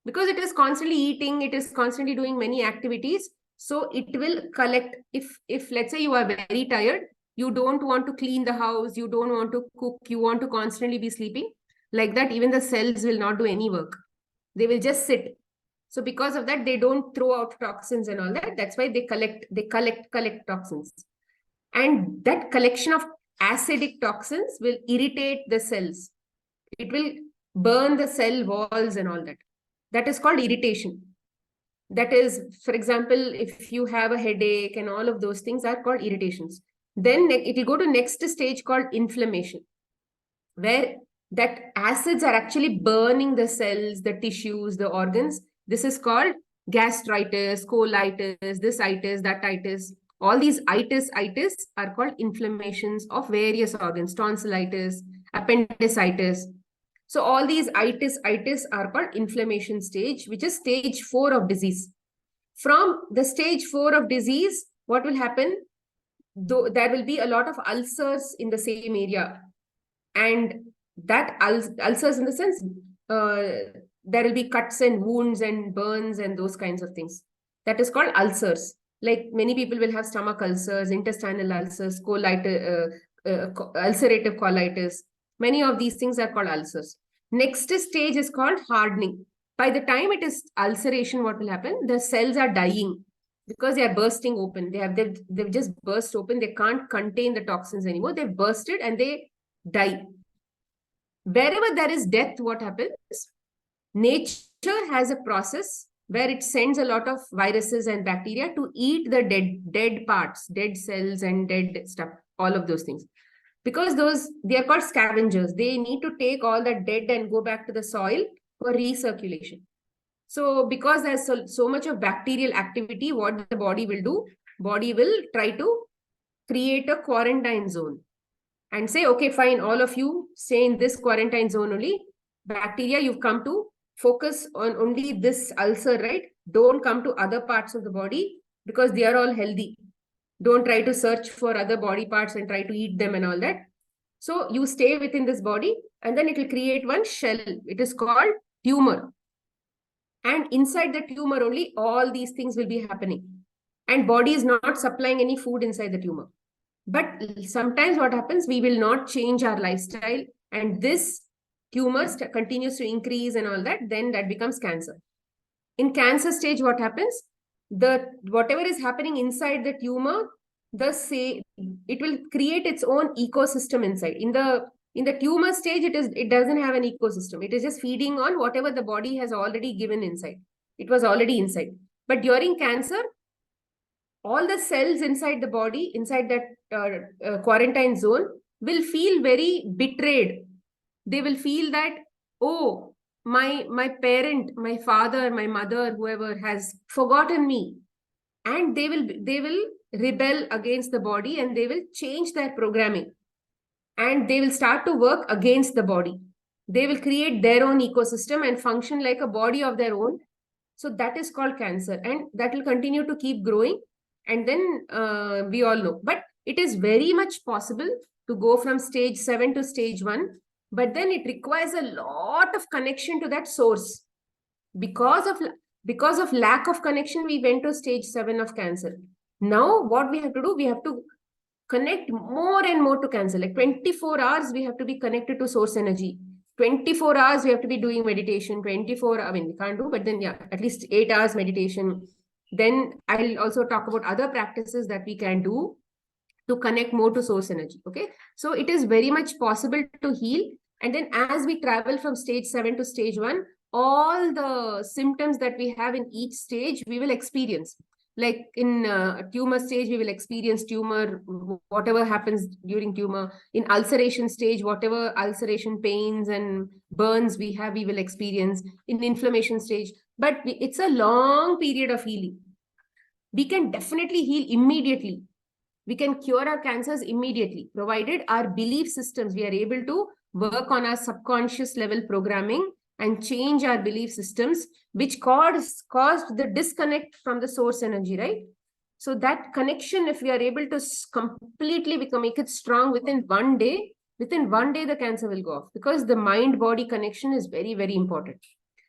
Because it is constantly eating, it is constantly doing many activities. So it will collect. If let's say you are very tired, you don't want to clean the house, you don't want to cook, you want to constantly be sleeping. Like that, even the cells will not do any work. They will just sit. So because of that, they don't throw out toxins and all that. That's why they collect toxins. And that collection of acidic toxins will irritate the cells. It will burn the cell walls and all that. That is called irritation. That is, for example, if you have a headache and all of those things are called irritations. Then it will go to next stage called inflammation, where that acids are actually burning the cells, the tissues, the organs. This is called gastritis, colitis, this itis, that itis. All these itis are called inflammations of various organs, tonsillitis, appendicitis. So all these itis are called inflammation stage, which is stage 4 of disease. From the stage 4 of disease, what will happen? Though there will be a lot of ulcers in the same area. And that ulcers in the sense, there will be cuts and wounds and burns and those kinds of things. That is called ulcers. Like many people will have stomach ulcers, intestinal ulcers, colitis, ulcerative colitis. Many of these things are called ulcers. Next stage is called hardening. By the time it is ulceration, what will happen? The cells are dying because they are bursting open. They've just burst open. They can't contain the toxins anymore. They've bursted and they die. Wherever there is death, what happens? Nature has a process where it sends a lot of viruses and bacteria to eat the dead parts, dead cells and dead stuff, all of those things. Because they are called scavengers. They need to take all that dead and go back to the soil for recirculation. So because there's so much of bacterial activity, what the body will do? Body will try to create a quarantine zone and say, okay, fine, all of you stay in this quarantine zone only. Bacteria, you've come to focus on only this ulcer, right? Don't come to other parts of the body because they are all healthy. Don't try to search for other body parts and try to eat them and all that. So you stay within this body and then it will create one shell. It is called tumor. And inside the tumor only, all these things will be happening. And body is not supplying any food inside the tumor. But sometimes what happens, we will not change our lifestyle and this tumor continues to increase and all that, then that becomes cancer. In cancer stage, what happens? Whatever is happening inside the tumor, it will create its own ecosystem inside. In the tumor stage, it doesn't have an ecosystem. It is just feeding on whatever the body has already given inside. It was already inside. But during cancer, all the cells inside the body, inside that quarantine zone, will feel very betrayed. They will feel that, oh, my parent, my father, my mother, whoever has forgotten me. And they will rebel against the body and they will change their programming. And they will start to work against the body. They will create their own ecosystem and function like a body of their own. So that is called cancer. And that will continue to keep growing. And then we all know. But it is very much possible to go from stage 7 to stage 1. But then it requires a lot of connection to that source. Because of lack of connection, we went to stage 7 of cancer. Now, what we have to do, we have to connect more and more to cancer. Like 24 hours, we have to be connected to source energy. 24 hours we have to be doing meditation, 24, I mean, we can't do, but then yeah, at least 8 hours meditation. Then I'll also talk about other practices that we can do to connect more to source energy. Okay. So it is very much possible to heal. And then as we travel from stage 7 to stage 1, all the symptoms that we have in each stage, we will experience. Like in tumor stage, we will experience tumor, whatever happens during tumor. In ulceration stage, whatever ulceration pains and burns we have, we will experience. In inflammation stage, but it's a long period of healing. We can definitely heal immediately. We can cure our cancers immediately, provided our belief systems, we are able to work on our subconscious level programming and change our belief systems, which caused the disconnect from the source energy, right? So that connection, if we are able to completely make it strong within 1 day, the cancer will go off, because the mind-body connection is very, very important.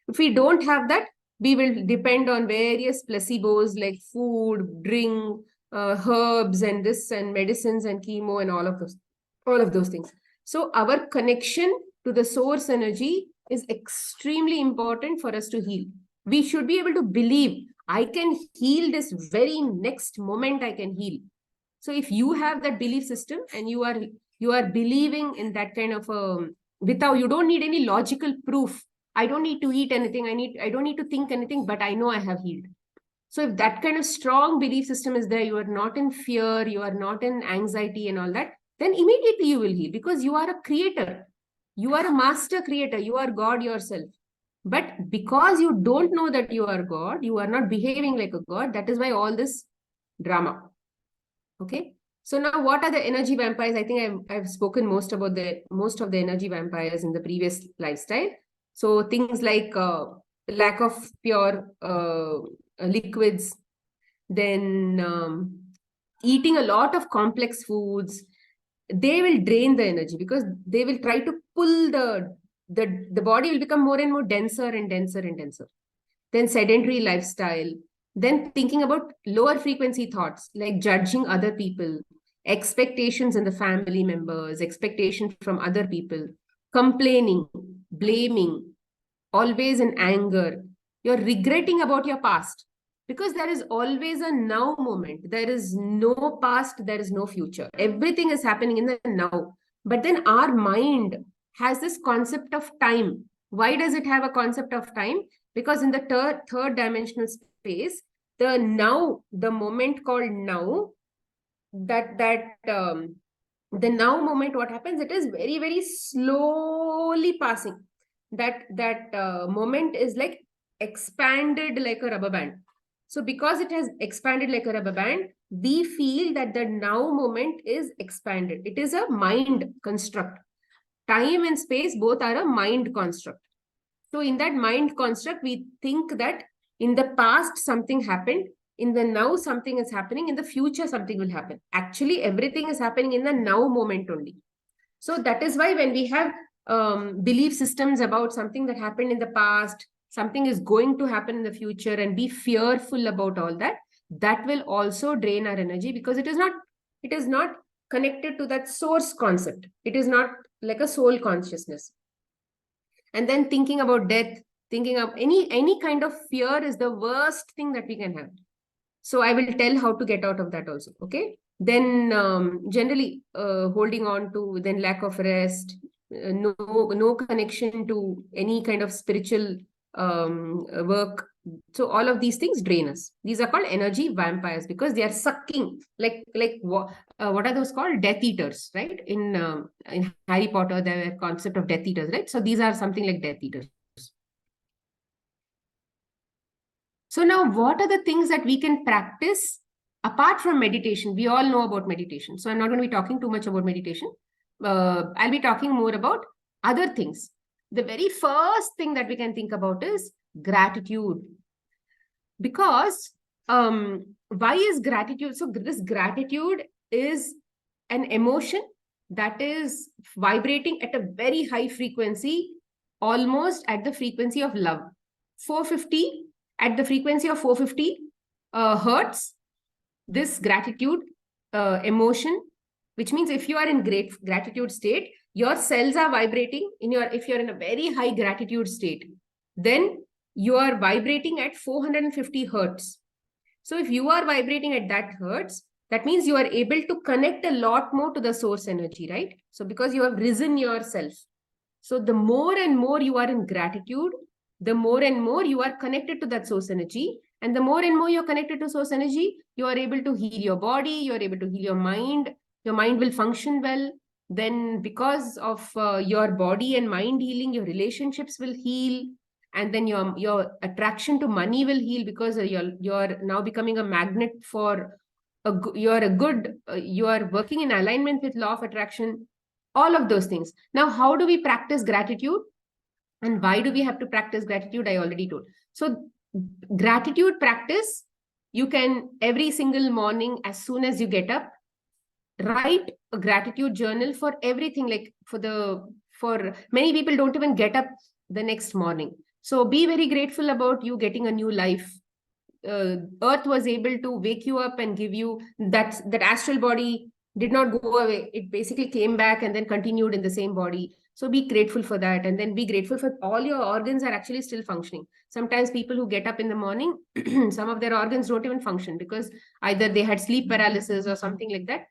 If we don't have that, we will depend on various placebos like food, drink, herbs and this and medicines and chemo and all of those things. So our connection to the source energy is extremely important for us to heal. We should be able to believe, I can heal this very next moment, I can heal. So if you have that belief system and you are believing in that kind of without, you don't need any logical proof. I don't need to eat anything. I don't need to think anything, but I know I have healed. So if that kind of strong belief system is there, you are not in fear, you are not in anxiety and all that, then immediately you will heal, because you are a creator. You are a master creator. You are God yourself. But because you don't know that you are God, you are not behaving like a God. That is why all this drama. Okay. So now what are the energy vampires? I think I've spoken most of the energy vampires in the previous lifestyle. So things like lack of pure liquids, then eating a lot of complex foods, they will drain the energy, because they will try to pull the body will become more and more denser and denser and denser. Then sedentary lifestyle, then thinking about lower frequency thoughts like judging other people, expectations in the family members, expectation from other people, complaining, blaming, always in anger. You're regretting about your past, because there is always a now moment. There is no past, there is no future. Everything is happening in the now. But then our mind has this concept of time. Why does it have a concept of time? Because in the third dimensional space, the now, the moment called now, the now moment, what happens? It is very, very slowly passing. That moment is like expanded like a rubber band. So because it has expanded like a rubber band, we feel that the now moment is expanded. It is a mind construct. Time and space both are a mind construct. So in that mind construct, we think that in the past something happened, in the now something is happening, in the future something will happen. Actually, everything is happening in the now moment only. So that is why when we have belief systems about something that happened in the past, something is going to happen in the future, and be fearful about all that, that will also drain our energy, because it is not connected to that source concept. It is not like a soul consciousness. And then thinking about death, thinking of any kind of fear is the worst thing that we can have. So I will tell how to get out of that also. Okay. Then generally holding on to, then lack of rest, no connection to any kind of spiritual work. So all of these things drain us. These are called energy vampires, because they are sucking like what are those called? Death eaters, right? In Harry Potter, the concept of Death eaters, right? So these are something like Death eaters. So now what are the things that we can practice apart from meditation? We all know about meditation. So I'm not going to be talking too much about meditation. I'll be talking more about other things. The very first thing that we can think about is gratitude. Because why is gratitude? So this gratitude is an emotion that is vibrating at a very high frequency, almost at the frequency of love. 450, at the frequency of 450 hertz, this gratitude emotion which means if you are in great gratitude state, your cells are vibrating if you're in a very high gratitude state, then you are vibrating at 450 hertz. So if you are vibrating at that hertz, that means you are able to connect a lot more to the source energy, right? So because you have risen yourself. So the more and more you are in gratitude, the more and more you are connected to that source energy. And the more and more you're connected to source energy, you are able to heal your body, you're able to heal your mind will function well. Then because of your body and mind healing, your relationships will heal. And then your attraction to money will heal, because you're now becoming a magnet for you are working in alignment with law of attraction, all of those things. Now, how do we practice gratitude? And why do we have to practice gratitude? I already told. So gratitude practice, you can every single morning, as soon as you get up, write a gratitude journal for everything. Like for many people don't even get up the next morning. So be very grateful about you getting a new life. Earth was able to wake you up and give you that astral body did not go away. It basically came back and then continued in the same body. So be grateful for that. And then be grateful for all your organs are actually still functioning. Sometimes people who get up in the morning, some of their organs don't even function because either they had sleep paralysis or something like that.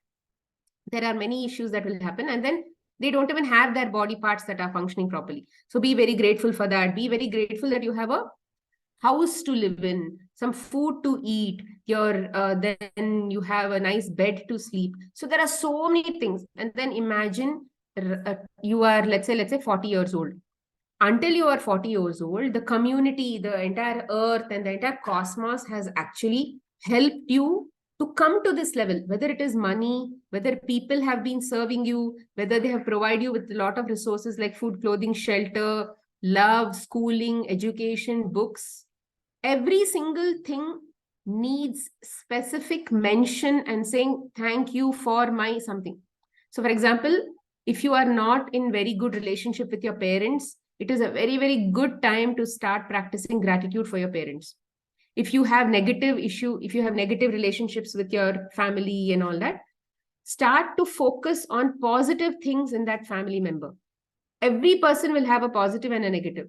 There are many issues that will happen. And then they don't even have their body parts that are functioning properly. So be very grateful for that. Be very grateful that you have a house to live in, some food to eat, then you have a nice bed to sleep. So there are so many things. And then imagine you are, let's say 40 years old. Until you are 40 years old, the community, the entire earth and the entire cosmos has actually helped you to come to this level, whether it is money, whether people have been serving you, whether they have provided you with a lot of resources like food, clothing, shelter, love, schooling, education, books. Every single thing needs specific mention and saying thank you for my something. So for example, if you are not in very good relationship with your parents, it is a very, very good time to start practicing gratitude for your parents. If you have negative relationships with your family and all that, start to focus on positive things in that family member. Every person will have a positive and a negative.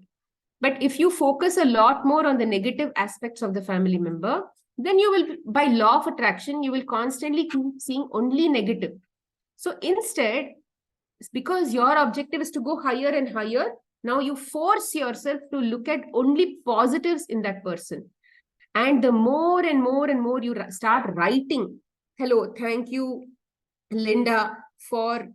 But if you focus a lot more on the negative aspects of the family member, then you will, by law of attraction, you will constantly keep seeing only negative. So instead, because your objective is to go higher and higher, now you force yourself to look at only positives in that person. And the more and more and more you start writing, hello, thank you, Linda, for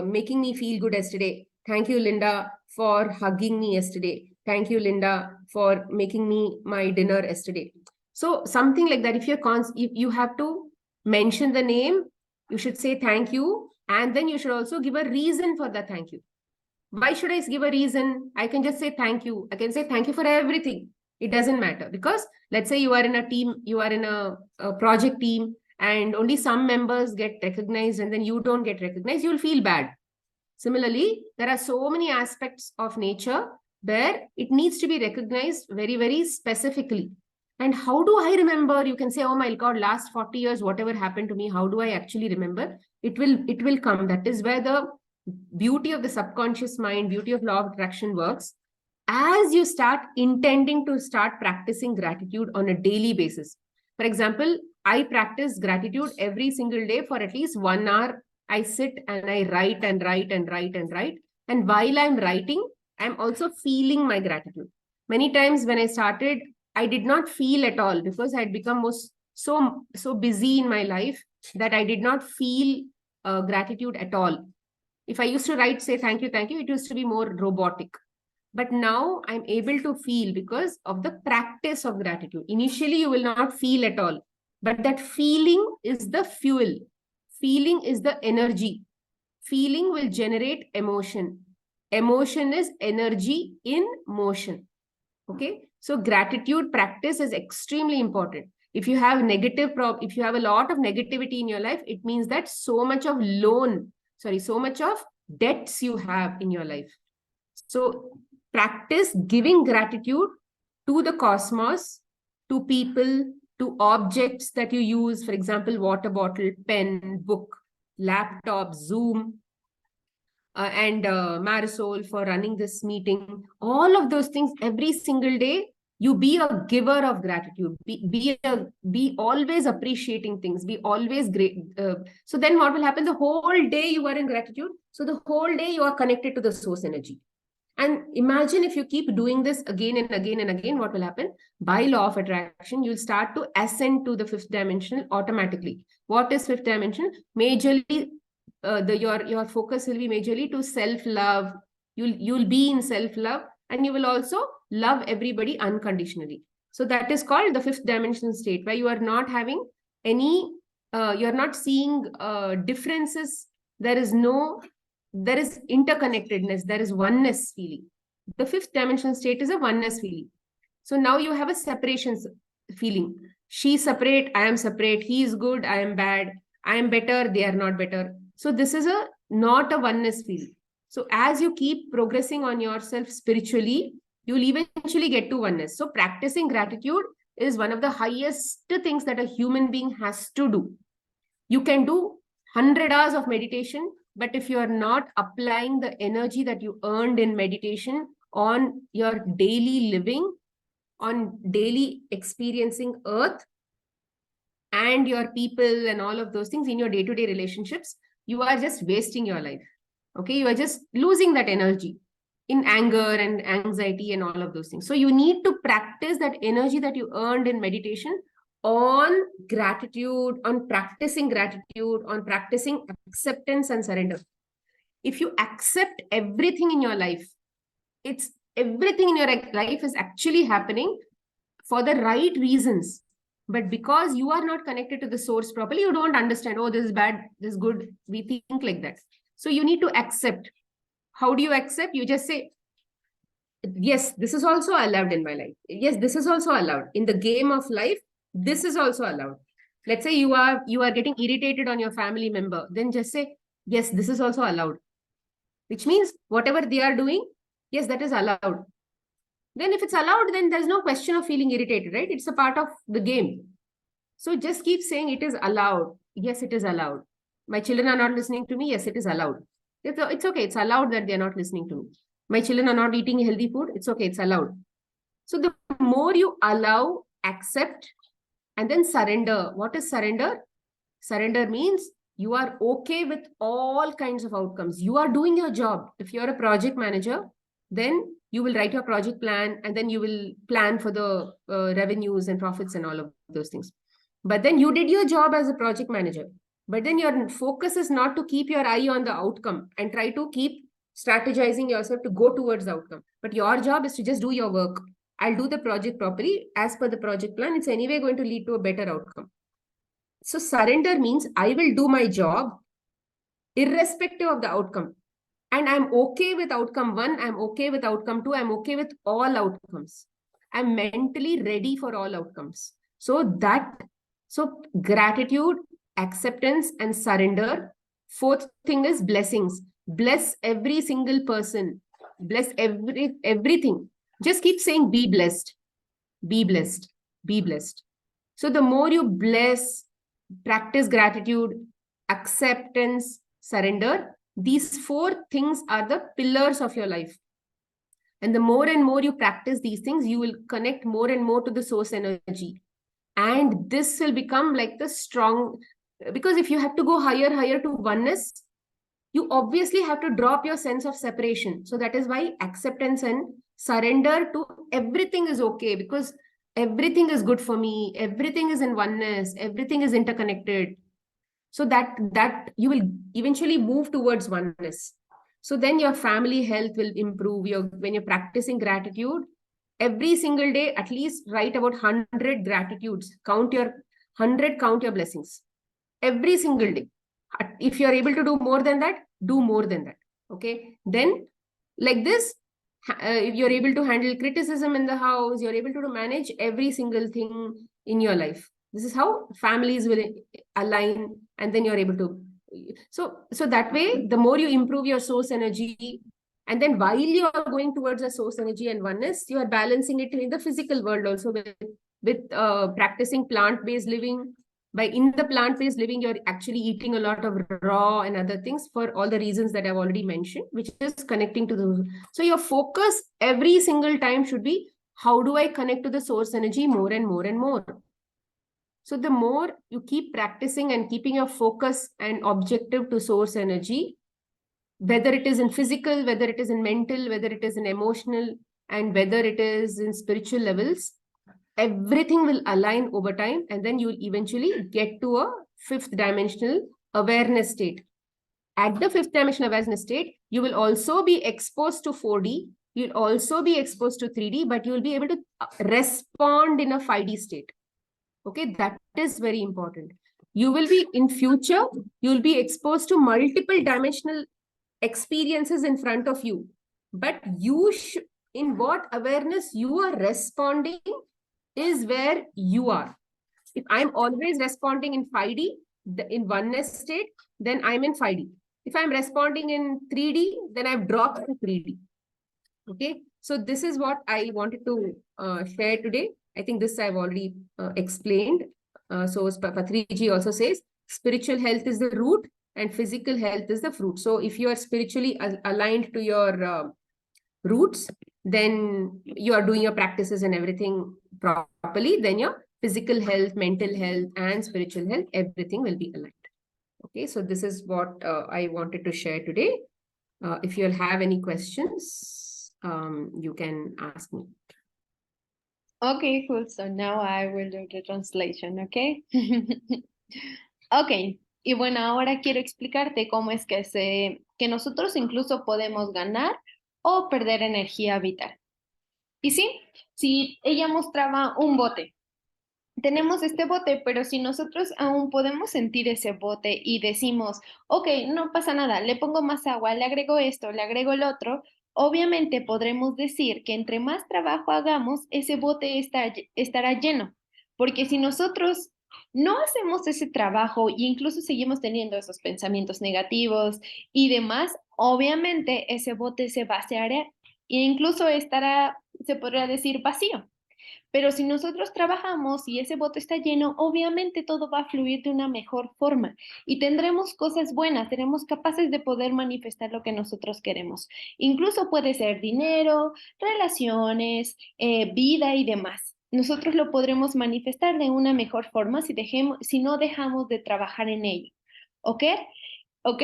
making me feel good yesterday. Thank you, Linda, for hugging me yesterday. Thank you, Linda, for making me my dinner yesterday. So something like that. If you have to mention the name, you should say thank you. And then you should also give a reason for the thank you. Why should I give a reason? I can just say thank you. I can say thank you for everything. It doesn't matter, because let's say you are in a team, you are in a project team, and only some members get recognized and then you don't get recognized, you'll feel bad. Similarly, there are so many aspects of nature where it needs to be recognized very, very specifically. And how do I remember? You can say, oh my God, last 40 years, whatever happened to me, how do I actually remember? It will come. That is where the beauty of the subconscious mind, beauty of law of attraction works. As you start intending to start practicing gratitude on a daily basis. For example, I practice gratitude every single day for at least 1 hour. I sit and I write and write and write and write. And while I'm writing, I'm also feeling my gratitude. Many times when I started, I did not feel at all because I had become so busy in my life that I did not feel gratitude at all. If I used to write, say, thank you, it used to be more robotic. But now I'm able to feel because of the practice of gratitude. Initially, you will not feel at all. But that feeling is the fuel. Feeling is the energy. Feeling will generate emotion. Emotion is energy in motion. Okay. So gratitude practice is extremely important. If you have if you have a lot of negativity in your life, it means that so much of debts you have in your life. So practice giving gratitude to the cosmos, to people, to objects that you use, for example, water bottle, pen, book. laptop, Zoom, and Marisol for running this meeting. All of those things every single day. You be a giver of gratitude. Be always appreciating things. Be always great. So then what will happen? The whole day you are in gratitude. So the whole day you are connected to the source energy. And imagine if you keep doing this again and again and again, what will happen? By law of attraction, you'll start to ascend to the fifth dimension automatically. What is fifth dimension? Majorly, your focus will be majorly to self-love. You'll be in self-love, and you will also love everybody unconditionally. So that is called the fifth dimension state, where you are not having any, you're not seeing differences. There is interconnectedness, there is oneness feeling. The fifth dimension state is a oneness feeling. So now you have a separation feeling. She's separate, I am separate, he is good, I am bad, I am better, they are not better. So this is not a oneness feeling. So as you keep progressing on yourself spiritually, you'll eventually get to oneness. So practicing gratitude is one of the highest things that a human being has to do. You can do 100 hours of meditation, but if you are not applying the energy that you earned in meditation on your daily living, on daily experiencing earth and your people and all of those things in your day-to-day relationships, you are just wasting your life. Okay, you are just losing that energy in anger and anxiety and all of those things. So you need to practice that energy that you earned in meditation on gratitude, on practicing gratitude, on practicing acceptance and surrender. If you accept everything in your life, it's everything in your life is actually happening for the right reasons. But because you are not connected to the source properly, you don't understand, oh, this is bad, this is good. We think like that. So you need to accept. How do you accept? You just say, yes, this is also allowed in my life. Yes, this is also allowed. In the game of life, this is also allowed. Let's say you are getting irritated on your family member. Then just say, yes, this is also allowed. Which means whatever they are doing, yes, that is allowed. Then if it's allowed, then there's no question of feeling irritated, right? It's a part of the game. So just keep saying it is allowed. Yes, it is allowed. My children are not listening to me. Yes, it is allowed. It's okay. It's allowed that they're not listening to me. My children are not eating healthy food. It's okay. It's allowed. So the more you allow, accept, and then surrender. What is surrender? Surrender means you are okay with all kinds of outcomes. You are doing your job. If you're a project manager, then you will write your project plan, and then you will plan for the revenues and profits and all of those things. But then you did your job as a project manager. But then your focus is not to keep your eye on the outcome and try to keep strategizing yourself to go towards the outcome. But your job is to just do your work. I'll do the project properly as per the project plan. It's anyway going to lead to a better outcome. So surrender means I will do my job irrespective of the outcome. And I'm okay with outcome 1. I'm okay with outcome 2. I'm okay with all outcomes. I'm mentally ready for all outcomes. So gratitude, acceptance, and surrender. Fourth thing is blessings. Bless every single person. Bless everything. Just keep saying, be blessed, be blessed, be blessed. So the more you bless, practice gratitude, acceptance, surrender, these 4 things are the pillars of your life. And the more and more you practice these things, you will connect more and more to the source energy. And this will become like the strong, because if you have to go higher to oneness, you obviously have to drop your sense of separation. So that is why acceptance and surrender to everything is okay, because everything is good for me. Everything is in oneness. Everything is interconnected. So that you will eventually move towards oneness. So then your family health will improve. When you're practicing gratitude, every single day, at least write about 100 gratitudes. Count your blessings. Every single day. If you're able to do more than that, do more than that. Okay. Then like this, if you're able to handle criticism in the house, you're able to manage every single thing in your life. This is how families will align, and then you're able to. So that way, the more you improve your source energy, and then while you are going towards a source energy and oneness, you are balancing it in the physical world also with practicing plant-based living, By in the plant-based living, you're actually eating a lot of raw and other things for all the reasons that I've already mentioned, which is connecting to the... So your focus every single time should be, how do I connect to the source energy more and more and more? So the more you keep practicing and keeping your focus and objective to source energy, whether it is in physical, whether it is in mental, whether it is in emotional, and whether it is in spiritual levels, everything will align over time, and then you'll eventually get to a fifth dimensional awareness state. At the fifth dimensional awareness state, you will also be exposed to 4D, you'll also be exposed to 3D, but you'll be able to respond in a 5D state. Okay, that is very important. You will be, in future, you'll be exposed to multiple dimensional experiences in front of you, but you in what awareness you are responding is where you are. If I'm always responding in 5D, in oneness state, then I'm in 5D. If I'm responding in 3D, then I've dropped to 3D. Okay, so this is what I wanted to share today. I think this I've already explained. So Patriji also says, spiritual health is the root and physical health is the fruit. So if you are spiritually aligned to your roots, then you are doing your practices and everything properly, then your physical health, mental health, and spiritual health, everything will be aligned. Okay, so this is what I wanted to share today. If you'll have any questions, you can ask me. Okay, cool. So now I will do the translation, okay? Ok, y bueno, ahora quiero explicarte cómo es que nosotros incluso podemos ganar o perder energía vital. Y sí, si ella mostraba un bote, tenemos este bote, pero si nosotros aún podemos sentir ese bote y decimos, ok, no pasa nada, le pongo más agua, le agrego esto, le agrego el otro, obviamente podremos decir que entre más trabajo hagamos, ese bote estará lleno. Porque si nosotros no hacemos ese trabajo e incluso seguimos teniendo esos pensamientos negativos y demás, obviamente ese bote se vaciará e incluso estará, se podría decir, vacío. Pero si nosotros trabajamos y ese bote está lleno, obviamente todo va a fluir de una mejor forma y tendremos cosas buenas, seremos capaces de poder manifestar lo que nosotros queremos. Incluso puede ser dinero, relaciones, vida y demás. Nosotros lo podremos manifestar de una mejor forma si no dejamos de trabajar en ello. ¿Ok? ¿Ok?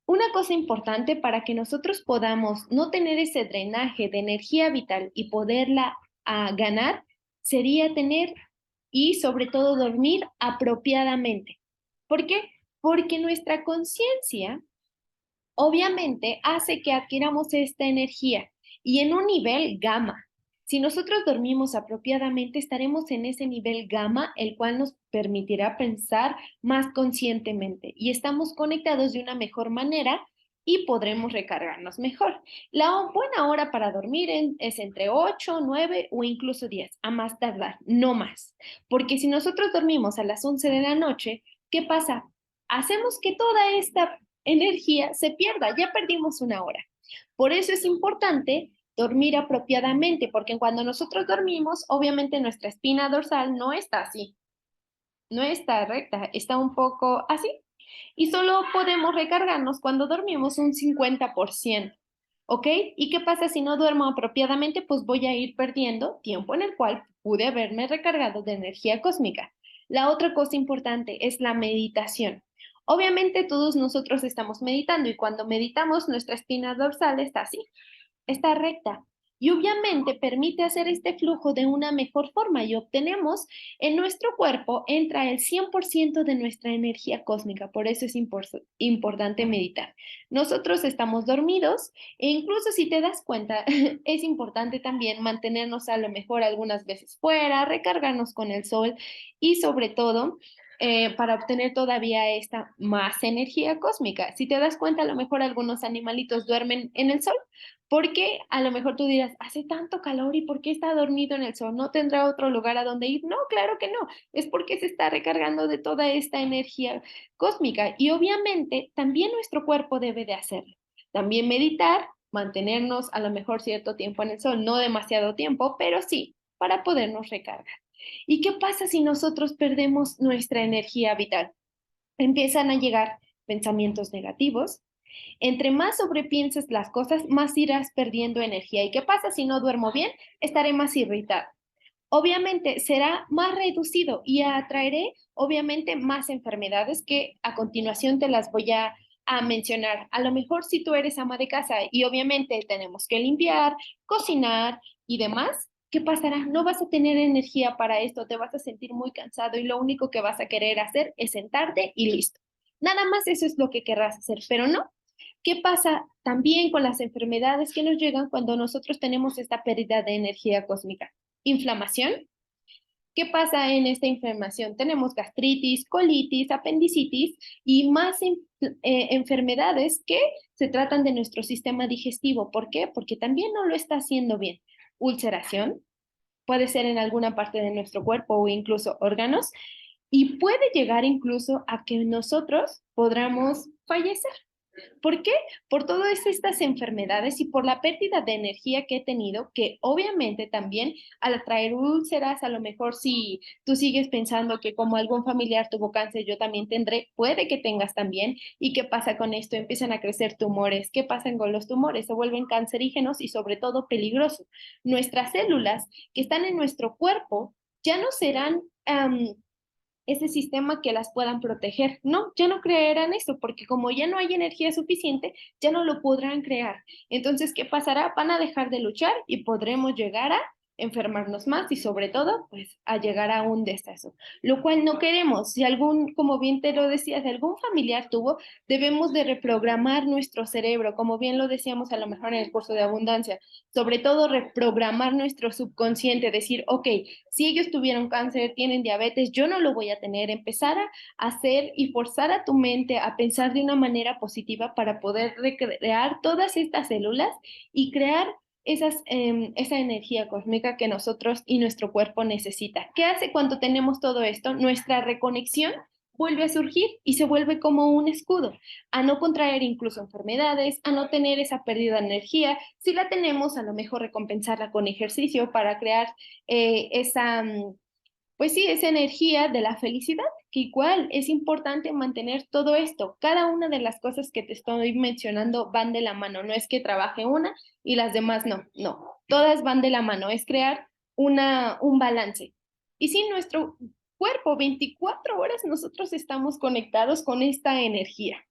Una cosa importante para que nosotros podamos no tener ese drenaje de energía vital y poderla ganar sería tener y sobre todo dormir apropiadamente. ¿Por qué? Porque nuestra conciencia obviamente hace que adquiramos esta energía y en un nivel gamma. Si nosotros dormimos apropiadamente, estaremos en ese nivel gamma, el cual nos permitirá pensar más conscientemente y estamos conectados de una mejor manera y podremos recargarnos mejor. La buena hora para dormir es entre 8, 9 o incluso 10, a más tardar, no más. Porque si nosotros dormimos a las 11 de la noche, ¿qué pasa? Hacemos que toda esta energía se pierda, ya perdimos una hora. Por eso es importante dormir apropiadamente, porque cuando nosotros dormimos, obviamente nuestra espina dorsal no está así, no está recta, está un poco así. Y solo podemos recargarnos cuando dormimos un 50%. ¿Ok? ¿Y qué pasa si no duermo apropiadamente? Pues voy a ir perdiendo tiempo en el cual pude haberme recargado de energía cósmica. La otra cosa importante es la meditación. Obviamente todos nosotros estamos meditando y cuando meditamos nuestra espina dorsal está así, está recta. Y obviamente permite hacer este flujo de una mejor forma y obtenemos en nuestro cuerpo, entra el 100% de nuestra energía cósmica. Por eso es importante meditar. Nosotros estamos dormidos e incluso si te das cuenta, es importante también mantenernos a lo mejor algunas veces fuera, recargarnos con el sol y sobre todo para obtener todavía esta más energía cósmica. Si te das cuenta, a lo mejor algunos animalitos duermen en el sol. Porque a lo mejor tú dirás, hace tanto calor y ¿por qué está dormido en el sol? ¿No tendrá otro lugar a donde ir? No, claro que no. Es porque se está recargando de toda esta energía cósmica y obviamente también nuestro cuerpo debe de hacerlo. También meditar, mantenernos a lo mejor cierto tiempo en el sol, no demasiado tiempo, pero sí, para podernos recargar. ¿Y qué pasa si nosotros perdemos nuestra energía vital? Empiezan a llegar pensamientos negativos. Entre más sobrepienses las cosas, más irás perdiendo energía. ¿Y qué pasa si no duermo bien? Estaré más irritado. Obviamente será más reducido y atraeré obviamente más enfermedades que a continuación te las voy a mencionar. A lo mejor si tú eres ama de casa y obviamente tenemos que limpiar, cocinar y demás, ¿qué pasará? No vas a tener energía para esto, te vas a sentir muy cansado y lo único que vas a querer hacer es sentarte y listo. Nada más eso es lo que querrás hacer, pero no. ¿Qué pasa también con las enfermedades que nos llegan cuando nosotros tenemos esta pérdida de energía cósmica? Inflamación. ¿Qué pasa en esta inflamación? Tenemos gastritis, colitis, apendicitis y más enfermedades que se tratan de nuestro sistema digestivo. ¿Por qué? Porque también no lo está haciendo bien. Ulceración, puede ser en alguna parte de nuestro cuerpo o incluso órganos, y puede llegar incluso a que nosotros podamos fallecer. ¿Por qué? Por todas estas enfermedades y por la pérdida de energía que he tenido, que obviamente también al atraer úlceras, a lo mejor si tú sigues pensando que como algún familiar tuvo cáncer, yo también tendré, puede que tengas también. ¿Y qué pasa con esto? Empiezan a crecer tumores. ¿Qué pasa con los tumores? Se vuelven cancerígenos y sobre todo peligrosos. Nuestras células que están en nuestro cuerpo ya no serán ese sistema que las puedan proteger. No, ya no creerán eso, porque como ya no hay energía suficiente, ya no lo podrán crear. Entonces, ¿qué pasará? Van a dejar de luchar y podremos llegar a enfermarnos más y sobre todo, pues, a llegar a un deceso, lo cual no queremos. Si algún, como bien te lo decía, si algún familiar tuvo, debemos de reprogramar nuestro cerebro, como bien lo decíamos a lo mejor en el curso de abundancia, sobre todo reprogramar nuestro subconsciente, decir, ok, si ellos tuvieron cáncer, tienen diabetes, yo no lo voy a tener. Empezar a hacer y forzar a tu mente a pensar de una manera positiva para poder recrear todas estas células y crear esa energía cósmica que nosotros y nuestro cuerpo necesita. ¿Qué hace cuando tenemos todo esto? Nuestra reconexión vuelve a surgir y se vuelve como un escudo, a no contraer incluso enfermedades, a no tener esa pérdida de energía. Si la tenemos, a lo mejor recompensarla con ejercicio para crear pues sí, esa energía de la felicidad, que igual es importante mantener todo esto. Cada una de las cosas que te estoy mencionando van de la mano, no es que trabaje una y las demás no, no, todas van de la mano, es crear un balance. Y si nuestro cuerpo 24 horas nosotros estamos conectados con esta energía.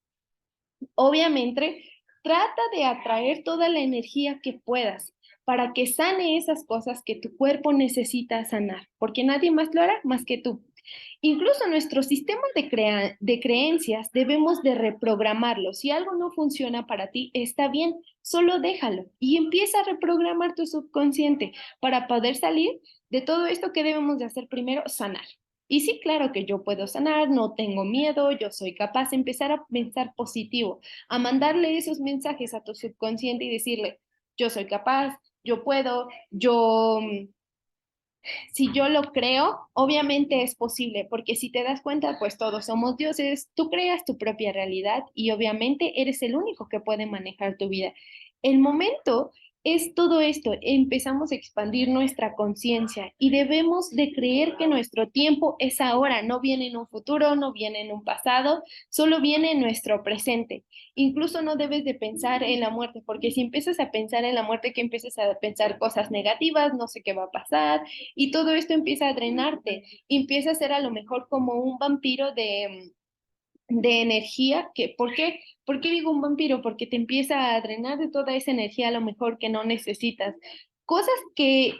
Obviamente, trata de atraer toda la energía que puedas para que sane esas cosas que tu cuerpo necesita sanar, porque nadie más lo hará más que tú. Incluso nuestro sistema de creencias debemos de reprogramarlo. Si algo no funciona para ti, está bien, solo déjalo y empieza a reprogramar tu subconsciente para poder salir de todo esto que debemos de hacer primero, sanar. Y sí, claro que yo puedo sanar, no tengo miedo, yo soy capaz de empezar a pensar positivo, a mandarle esos mensajes a tu subconsciente y decirle, yo soy capaz, yo puedo, si yo lo creo, obviamente es posible, porque si te das cuenta, pues todos somos dioses, tú creas tu propia realidad y obviamente eres el único que puede manejar tu vida. El momento es todo esto, empezamos a expandir nuestra conciencia y debemos de creer que nuestro tiempo es ahora, no viene en un futuro, no viene en un pasado, solo viene en nuestro presente. Incluso no debes de pensar en la muerte, porque si empiezas a pensar en la muerte, que empiezas a pensar cosas negativas, no sé qué va a pasar, y todo esto empieza a drenarte, empieza a ser a lo mejor como un vampiro de energía, que, ¿por qué? ¿Por qué digo un vampiro? Porque te empieza a drenar de toda esa energía a lo mejor que no necesitas. Cosas ¿qué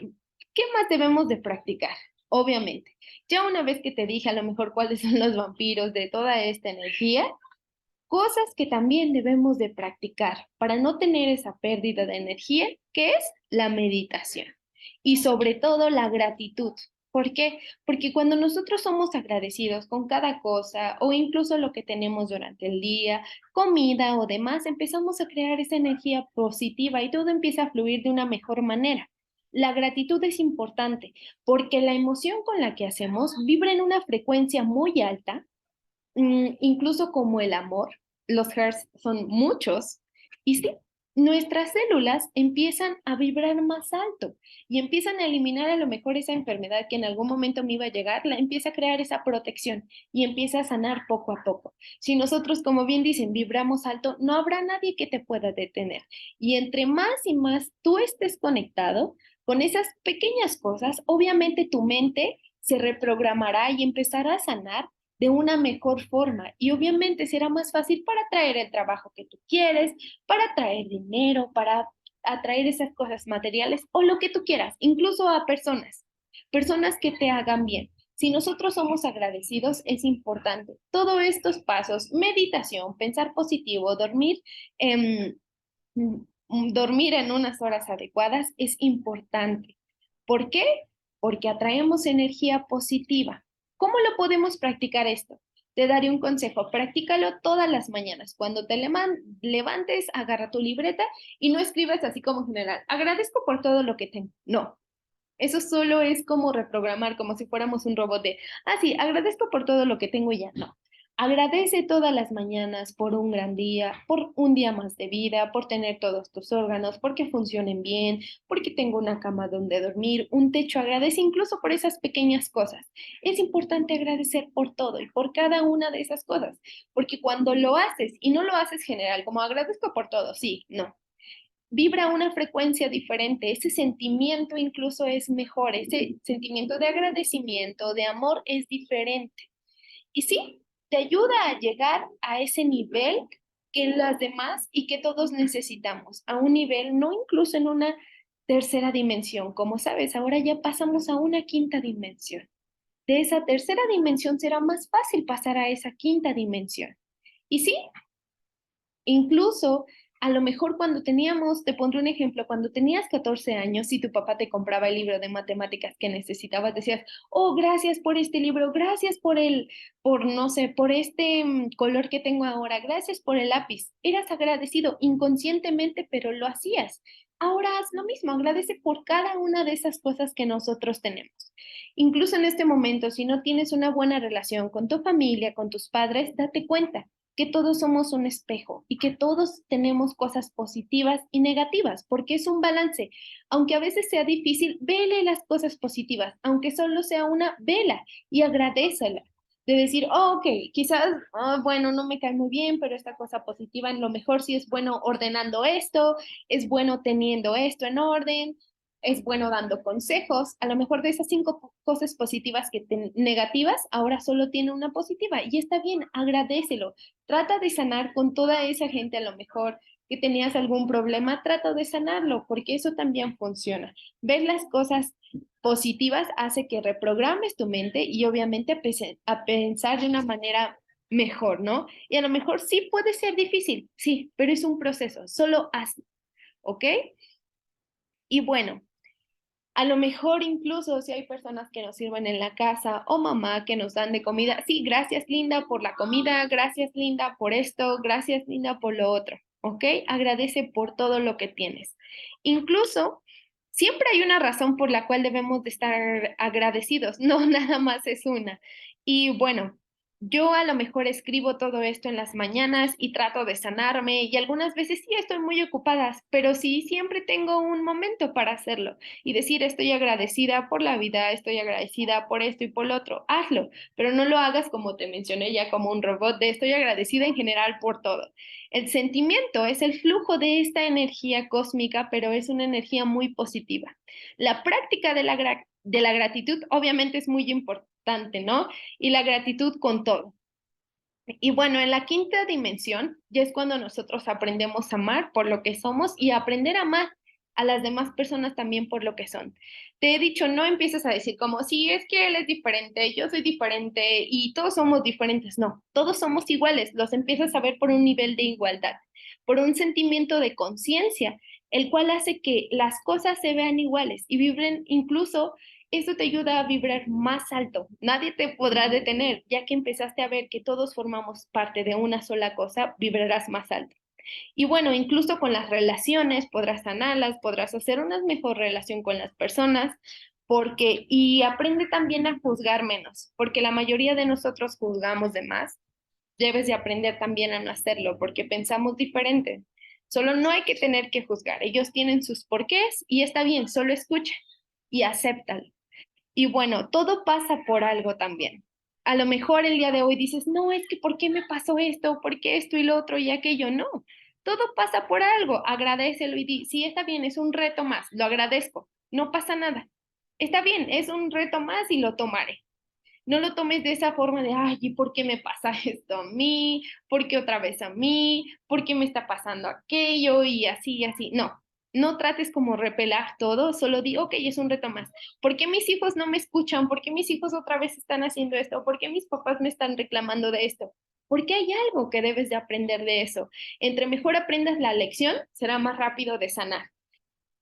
más debemos de practicar? Obviamente. Ya una vez que te dije a lo mejor cuáles son los vampiros de toda esta energía, cosas que también debemos de practicar para no tener esa pérdida de energía, que es la meditación y sobre todo la gratitud. ¿Por qué? Porque cuando nosotros somos agradecidos con cada cosa o incluso lo que tenemos durante el día, comida o demás, empezamos a crear esa energía positiva y todo empieza a fluir de una mejor manera. La gratitud es importante porque la emoción con la que hacemos vibra en una frecuencia muy alta, incluso como el amor, los hertz son muchos, y sí, nuestras células empiezan a vibrar más alto y empiezan a eliminar a lo mejor esa enfermedad que en algún momento me iba a llegar, la empieza a crear esa protección y empieza a sanar poco a poco. Si nosotros, como bien dicen, vibramos alto, no habrá nadie que te pueda detener. Y entre más y más tú estés conectado con esas pequeñas cosas, obviamente tu mente se reprogramará y empezará a sanar de una mejor forma y obviamente será más fácil para traer el trabajo que tú quieres, para traer dinero, para atraer esas cosas materiales o lo que tú quieras, incluso a personas que te hagan bien. Si nosotros somos agradecidos, es importante. Todos estos pasos, meditación, pensar positivo, dormir en unas horas adecuadas, es importante. ¿Por qué? Porque atraemos energía positiva. ¿Cómo lo podemos practicar esto? Te daré un consejo, practícalo todas las mañanas. Cuando te levantes, agarra tu libreta y no escribas así como general, agradezco por todo lo que tengo. No, eso solo es como reprogramar, como si fuéramos un robot de, sí, agradezco por todo lo que tengo y ya. No. Agradece todas las mañanas por un gran día, por un día más de vida, por tener todos tus órganos, porque funcionen bien, porque tengo una cama donde dormir, un techo. Agradece incluso por esas pequeñas cosas. Es importante agradecer por todo y por cada una de esas cosas, porque cuando lo haces y no lo haces general, como agradezco por todo, sí, no, vibra una frecuencia diferente, ese sentimiento incluso es mejor, ese sentimiento de agradecimiento, de amor es diferente. Y sí, te ayuda a llegar a ese nivel que las demás y que todos necesitamos, a un nivel no incluso en una tercera dimensión, como sabes, ahora ya pasamos a una quinta dimensión. De esa tercera dimensión será más fácil pasar a esa quinta dimensión. Y sí, incluso, a lo mejor cuando teníamos, te pondré un ejemplo, cuando tenías 14 años y tu papá te compraba el libro de matemáticas que necesitabas, decías, oh, gracias por este libro, gracias no sé, por este color que tengo ahora, gracias por el lápiz. Eras agradecido inconscientemente, pero lo hacías. Ahora haz lo mismo, agradece por cada una de esas cosas que nosotros tenemos. Incluso en este momento, si no tienes una buena relación con tu familia, con tus padres, date cuenta que todos somos un espejo y que todos tenemos cosas positivas y negativas, porque es un balance. Aunque a veces sea difícil, vele las cosas positivas, aunque solo sea una, vela y agradécela. De decir, oh, ok, quizás, bueno, no me cae muy bien, pero esta cosa positiva, en lo mejor sí es bueno ordenando esto, es bueno teniendo esto en orden, es bueno dando consejos. A lo mejor de esas 5 cosas positivas negativas, ahora solo tiene una positiva y está bien, agradécelo. Trata de sanar con toda esa gente a lo mejor que tenías algún problema, trata de sanarlo, porque eso también funciona. Ver las cosas positivas hace que reprogrames tu mente y obviamente a pensar de una manera mejor, ¿no? Y a lo mejor sí puede ser difícil, sí, pero es un proceso, solo hazlo, ¿ok? Y bueno, a lo mejor incluso si hay personas que nos sirven en la casa o mamá que nos dan de comida, sí, gracias Linda por la comida, gracias Linda por esto, gracias Linda por lo otro, ¿ok? Agradece por todo lo que tienes. Incluso siempre hay una razón por la cual debemos de estar agradecidos, no nada más es una. Y bueno, yo a lo mejor escribo todo esto en las mañanas y trato de sanarme y algunas veces sí estoy muy ocupada, pero sí siempre tengo un momento para hacerlo y decir estoy agradecida por la vida, estoy agradecida por esto y por lo otro, hazlo, pero no lo hagas como te mencioné ya como un robot de estoy agradecida en general por todo. El sentimiento es el flujo de esta energía cósmica, pero es una energía muy positiva. La práctica de la gratitud obviamente es muy importante, ¿no? Y la gratitud con todo. Y bueno, en la quinta dimensión ya es cuando nosotros aprendemos a amar por lo que somos y aprender a amar a las demás personas también por lo que son. Te he dicho, no empieces a decir como, si es que él es diferente, yo soy diferente y todos somos diferentes. No, todos somos iguales. Los empiezas a ver por un nivel de igualdad, por un sentimiento de conciencia, el cual hace que las cosas se vean iguales y vibren incluso eso te ayuda a vibrar más alto. Nadie te podrá detener, ya que empezaste a ver que todos formamos parte de una sola cosa, vibrarás más alto. Y bueno, incluso con las relaciones podrás sanarlas, podrás hacer una mejor relación con las personas, y aprende también a juzgar menos, porque la mayoría de nosotros juzgamos de más. Debes de aprender también a no hacerlo, porque pensamos diferente. Solo no hay que tener que juzgar. Ellos tienen sus porqués y está bien, solo escucha y acéptalo. Y bueno, todo pasa por algo también. A lo mejor el día de hoy dices, no, es que ¿por qué me pasó esto? ¿Por qué esto y lo otro y aquello? No, todo pasa por algo. Agradécelo y di, sí, está bien, es un reto más, lo agradezco, no pasa nada. Está bien, es un reto más y lo tomaré. No lo tomes de esa forma de, ay, ¿y por qué me pasa esto a mí? ¿Por qué otra vez a mí? ¿Por qué me está pasando aquello? Y así, y así. No, no trates como repelar todo, solo di, ok, es un reto más. ¿Por qué mis hijos no me escuchan? ¿Por qué mis hijos otra vez están haciendo esto? ¿Por qué mis papás me están reclamando de esto? Porque hay algo que debes de aprender de eso. Entre mejor aprendas la lección, será más rápido de sanar.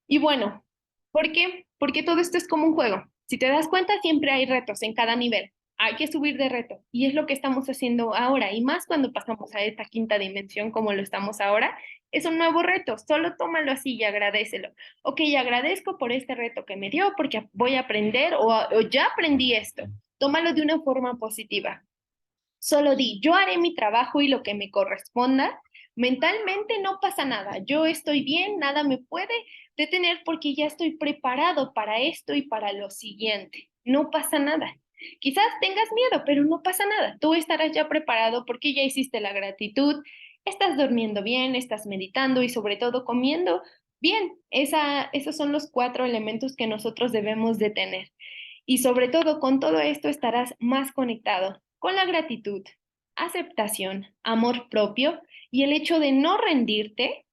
Y bueno, ¿por qué? Porque todo esto es como un juego. Si te das cuenta, siempre hay retos en cada nivel. Hay que subir de reto. Y es lo que estamos haciendo ahora. Y más cuando pasamos a esta quinta dimensión como lo estamos ahora, es un nuevo reto. Solo tómalo así y agradécelo. Ok, agradezco por este reto que me dio porque voy a aprender o ya aprendí esto. Tómalo de una forma positiva. Solo di, yo haré mi trabajo y lo que me corresponda. Mentalmente no pasa nada. Yo estoy bien, nada me puede detener porque ya estoy preparado para esto y para lo siguiente. No pasa nada. Quizás tengas miedo, pero no pasa nada. Tú estarás ya preparado porque ya hiciste la gratitud, estás durmiendo bien, estás meditando y sobre todo comiendo bien. Esos son los 4 elementos que nosotros debemos de tener. Y sobre todo con todo esto estarás más conectado con la gratitud, aceptación, amor propio y el hecho de no rendirte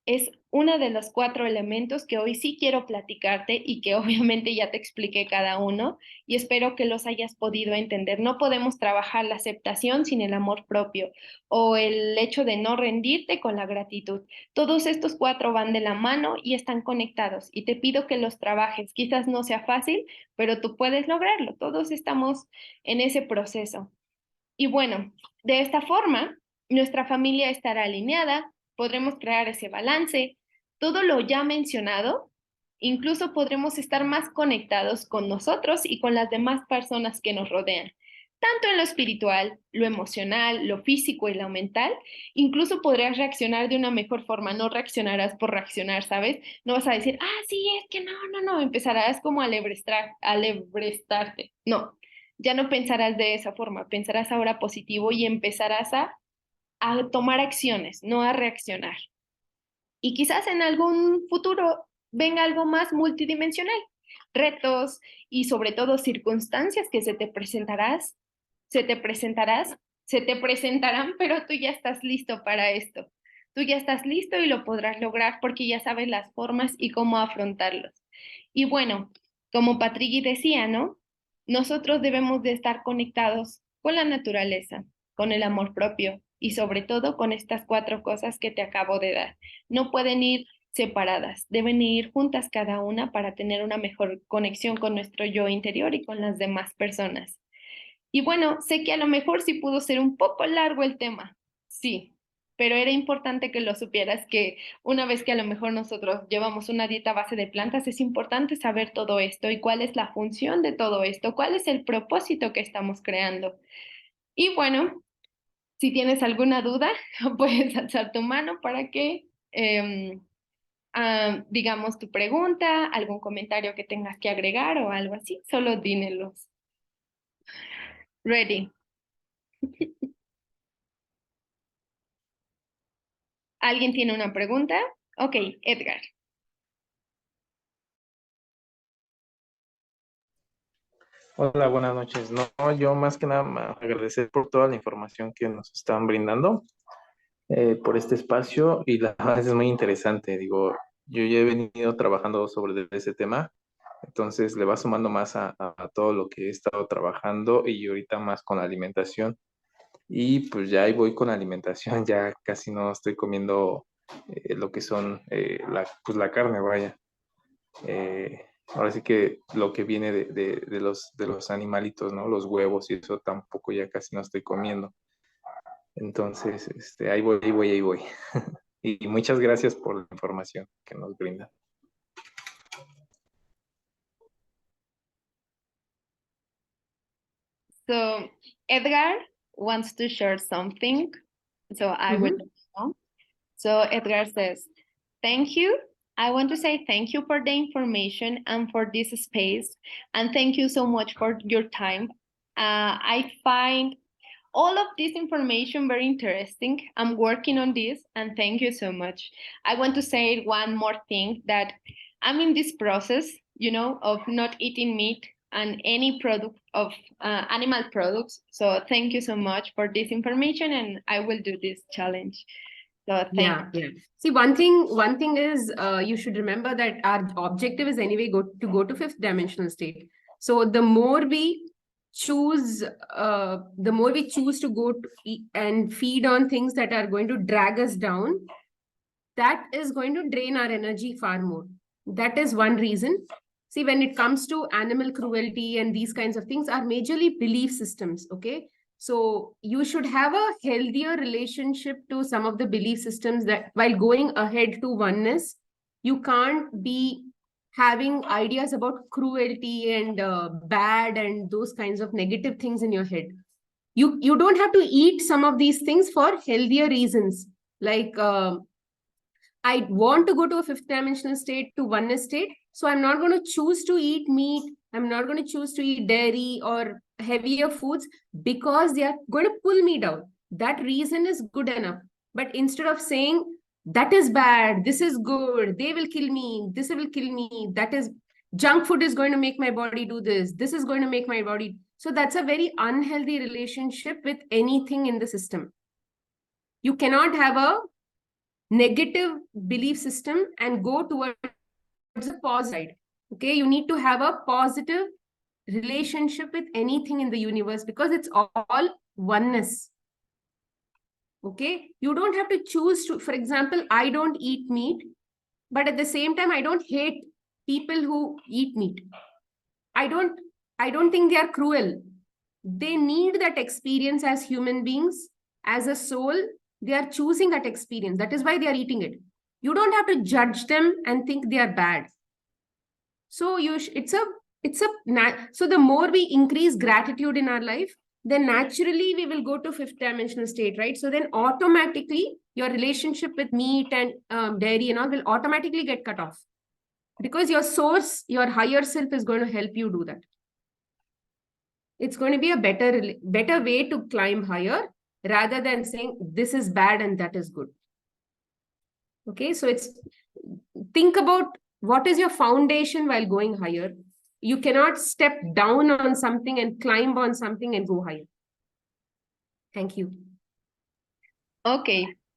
es uno de los 4 elementos que hoy sí quiero platicarte y que obviamente ya te expliqué cada uno y espero que los hayas podido entender. No podemos trabajar la aceptación sin el amor propio o el hecho de no rendirte con la gratitud. Todos estos 4 van de la mano y están conectados y te pido que los trabajes. Quizás no sea fácil, pero tú puedes lograrlo. Todos estamos en ese proceso. Y bueno, de esta forma, nuestra familia estará alineada, podremos crear ese balance, todo lo ya mencionado, incluso podremos estar más conectados con nosotros y con las demás personas que nos rodean, tanto en lo espiritual, lo emocional, lo físico y lo mental, incluso podrás reaccionar de una mejor forma, no reaccionarás por reaccionar, ¿sabes? No vas a decir, ah, sí, es que no, no, no, empezarás como a alebrestarte, no, ya no pensarás de esa forma, pensarás ahora positivo y empezarás a tomar acciones, no a reaccionar. Y quizás en algún futuro venga algo más multidimensional, retos y sobre todo circunstancias que se te presentarán, pero tú ya estás listo para esto. Tú ya estás listo y lo podrás lograr porque ya sabes las formas y cómo afrontarlos. Y bueno, como Patrick decía, ¿no? Nosotros debemos de estar conectados con la naturaleza, con el amor propio y sobre todo con estas 4 cosas que te acabo de dar. No pueden ir separadas, deben ir juntas cada una para tener una mejor conexión con nuestro yo interior y con las demás personas. Y bueno, sé que a lo mejor sí pudo ser un poco largo el tema, sí, pero era importante que lo supieras que una vez que a lo mejor nosotros llevamos una dieta a base de plantas, es importante saber todo esto y cuál es la función de todo esto, cuál es el propósito que estamos creando. Y bueno, si tienes alguna duda, puedes alzar tu mano para que digamos tu pregunta, algún comentario que tengas que agregar o algo así, solo dínelos. Ready. ¿Alguien tiene una pregunta? Ok, Edgar. Hola, buenas noches. No, yo más que nada agradecer por toda la información que nos están brindando, por este espacio y la verdad es muy interesante. Digo, yo ya he venido trabajando sobre ese tema, entonces le va sumando más a todo lo que he estado trabajando y ahorita más con la alimentación. Y pues ya ahí voy con la alimentación, ya casi no estoy comiendo lo que son pues la carne, vaya. Ahora sí que lo que viene de los animalitos, ¿no? Los huevos y eso tampoco ya casi no estoy comiendo. Entonces, ahí voy, ahí voy, ahí voy. Y muchas gracias por la información que nos brinda. So, Edgar wants to share something, so I will let you know. So Edgar says, thank you. I want to say thank you for the information and for this space. And thank you so much for your time. I find all of this information very interesting. I'm working on this, and thank you so much. I want to say one more thing, that I'm in this process, of not eating meat and any product of animal products. So thank you so much for this information, and I will do this challenge. So thank you. See, one thing is you should remember that our objective is anyway to go to fifth dimensional state. So the more we choose to go to and feed on things that are going to drag us down, that is going to drain our energy far more. That is one reason. See, when it comes to animal cruelty and these kinds of things, are majorly belief systems. Okay, so you should have a healthier relationship to some of the belief systems, that while going ahead to oneness, you can't be having ideas about cruelty and bad and those kinds of negative things in your head. You don't have to eat some of these things for healthier reasons. Like I want to go to a fifth dimensional state, to oneness state. So I'm not going to choose to eat meat. I'm not going to choose to eat dairy or heavier foods because they are going to pull me down. That reason is good enough. But instead of saying, that is bad, this is good, they will kill me, this will kill me, that is junk food is going to make my body do this is going to make my body. So that's a very unhealthy relationship with anything in the system. You cannot have a negative belief system and go towards the positive side. Okay, you need to have a positive relationship with anything in the universe because it's all oneness. Okay, you don't have to choose to, for example, I don't eat meat, but at the same time, I don't hate people who eat meat. I don't think they are cruel. They need that experience as human beings, as a soul. They are choosing that experience. That is why they are eating it. You don't have to judge them and think they are bad. So so the more we increase gratitude in our life, then naturally we will go to fifth dimensional state, right? So then automatically your relationship with meat and dairy and all will automatically get cut off because your source, your higher self is going to help you do that. It's going to be a better way to climb higher rather than saying this is bad and that is good. Okay, so think about what is your foundation while going higher. You cannot step down on something and climb on something and go higher. Thank you. Ok,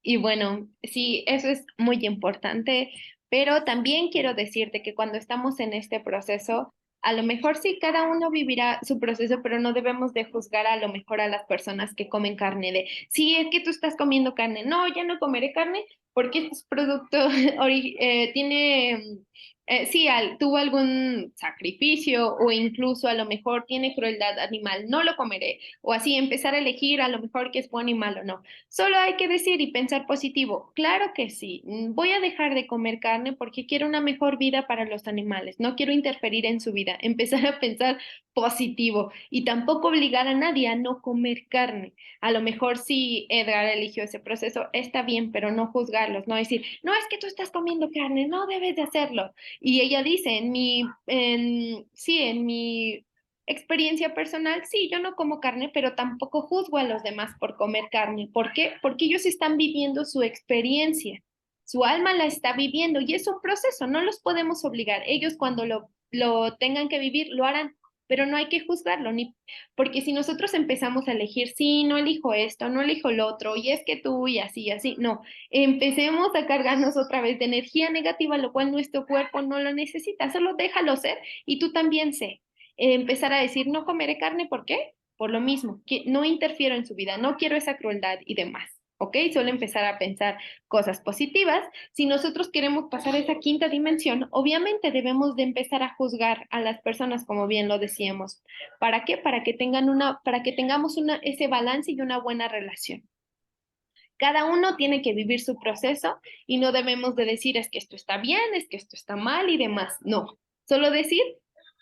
y bueno, sí, eso es muy importante, pero también quiero decirte que cuando estamos en este proceso, a lo mejor sí cada uno vivirá su proceso, pero no debemos de juzgar a lo mejor a las personas que comen carne de, sí, es que tú estás comiendo carne, no, ya no comeré carne porque este producto tiene, sí, tuvo algún sacrificio o incluso a lo mejor tiene crueldad animal, no lo comeré, o así empezar a elegir a lo mejor qué es bueno y malo, no. Solo hay que decir y pensar positivo. Claro que sí, voy a dejar de comer carne porque quiero una mejor vida para los animales. No quiero interferir en su vida. Empezar a pensar positivo y tampoco obligar a nadie a no comer carne. A lo mejor si Edgar eligió ese proceso, está bien, pero no juzgarlos, no decir, no es que tú estás comiendo carne, no debes de hacerlo. Y ella dice, en mi experiencia personal, sí, yo no como carne, pero tampoco juzgo a los demás por comer carne. ¿Por qué? Porque ellos están viviendo su experiencia. Su alma la está viviendo y es un proceso, no los podemos obligar. Ellos cuando lo tengan que vivir, lo harán, pero no hay que juzgarlo, porque si nosotros empezamos a elegir, sí, no elijo esto, no elijo lo otro, y es que tú y así, no, empecemos a cargarnos otra vez de energía negativa, lo cual nuestro cuerpo no lo necesita, solo déjalo ser y tú también sé. Empezar a decir, no comeré carne, ¿por qué? Por lo mismo, que no interfiero en su vida, no quiero esa crueldad y demás. ¿Ok? Solo empezar a pensar cosas positivas. Si nosotros queremos pasar esa quinta dimensión, obviamente debemos de empezar a juzgar a las personas, como bien lo decíamos. ¿Para qué? Para que tengamos ese balance y una buena relación. Cada uno tiene que vivir su proceso y no debemos de decir es que esto está bien, es que esto está mal y demás. No, solo decir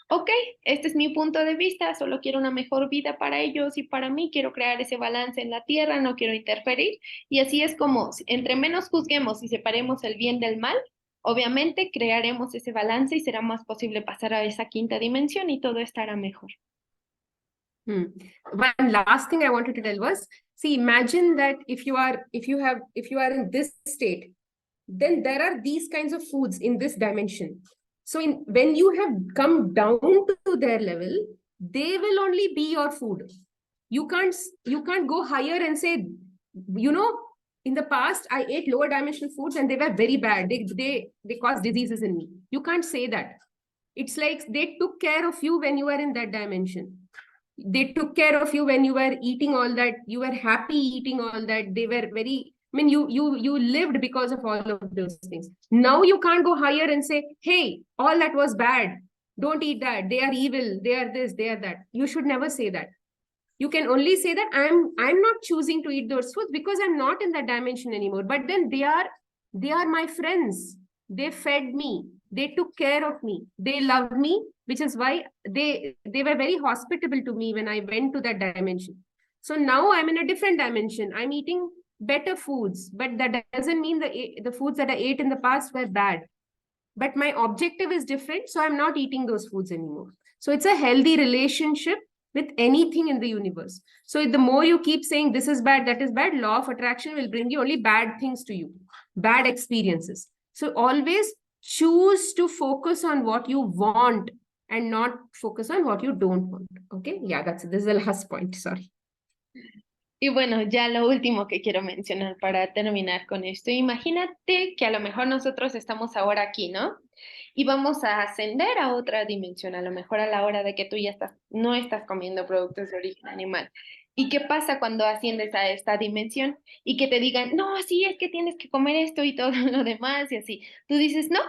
ok, este es mi punto de vista, solo quiero una mejor vida para ellos y para mí, quiero crear ese balance en la tierra, no quiero interferir. Y así es como, entre menos juzguemos y separemos el bien del mal, obviamente crearemos ese balance y será más posible pasar a esa quinta dimensión y todo estará mejor. One last thing I wanted to tell was, see, imagine that if you are in this state, then there are these kinds of foods in this dimension. So when you have come down to their level, they will only be your food. You can't go higher and say, in the past I ate lower dimensional foods and they were very bad. They caused diseases in me. You can't say that. It's like they took care of you when you were in that dimension. They took care of you when you were eating all that. You were happy eating all that. They were very, I mean, you lived because of all of those things. Now you can't go higher and say, hey, all that was bad. Don't eat that. They are evil. They are this, they are that. You should never say that. You can only say that I'm not choosing to eat those foods because I'm not in that dimension anymore. But then they are my friends. They fed me. They took care of me. They loved me, which is why they were very hospitable to me when I went to that dimension. So now I'm in a different dimension. I'm eating better foods, but that doesn't mean the foods that I ate in the past were bad. But my objective is different, so I'm not eating those foods anymore. So it's a healthy relationship with anything in the universe. So the more you keep saying this is bad, that is bad, law of attraction will bring you only bad things to you, bad experiences. So always choose to focus on what you want and not focus on what you don't want. Okay, yeah, this is the last point. Sorry. Y bueno, ya lo último que quiero mencionar para terminar con esto. Imagínate que a lo mejor nosotros estamos ahora aquí, ¿no? Y vamos a ascender a otra dimensión, a lo mejor a la hora de que tú ya no estás comiendo productos de origen animal. ¿Y qué pasa cuando asciendes a esta dimensión y que te digan, no, sí, es que tienes que comer esto y todo lo demás y así? Tú dices, no.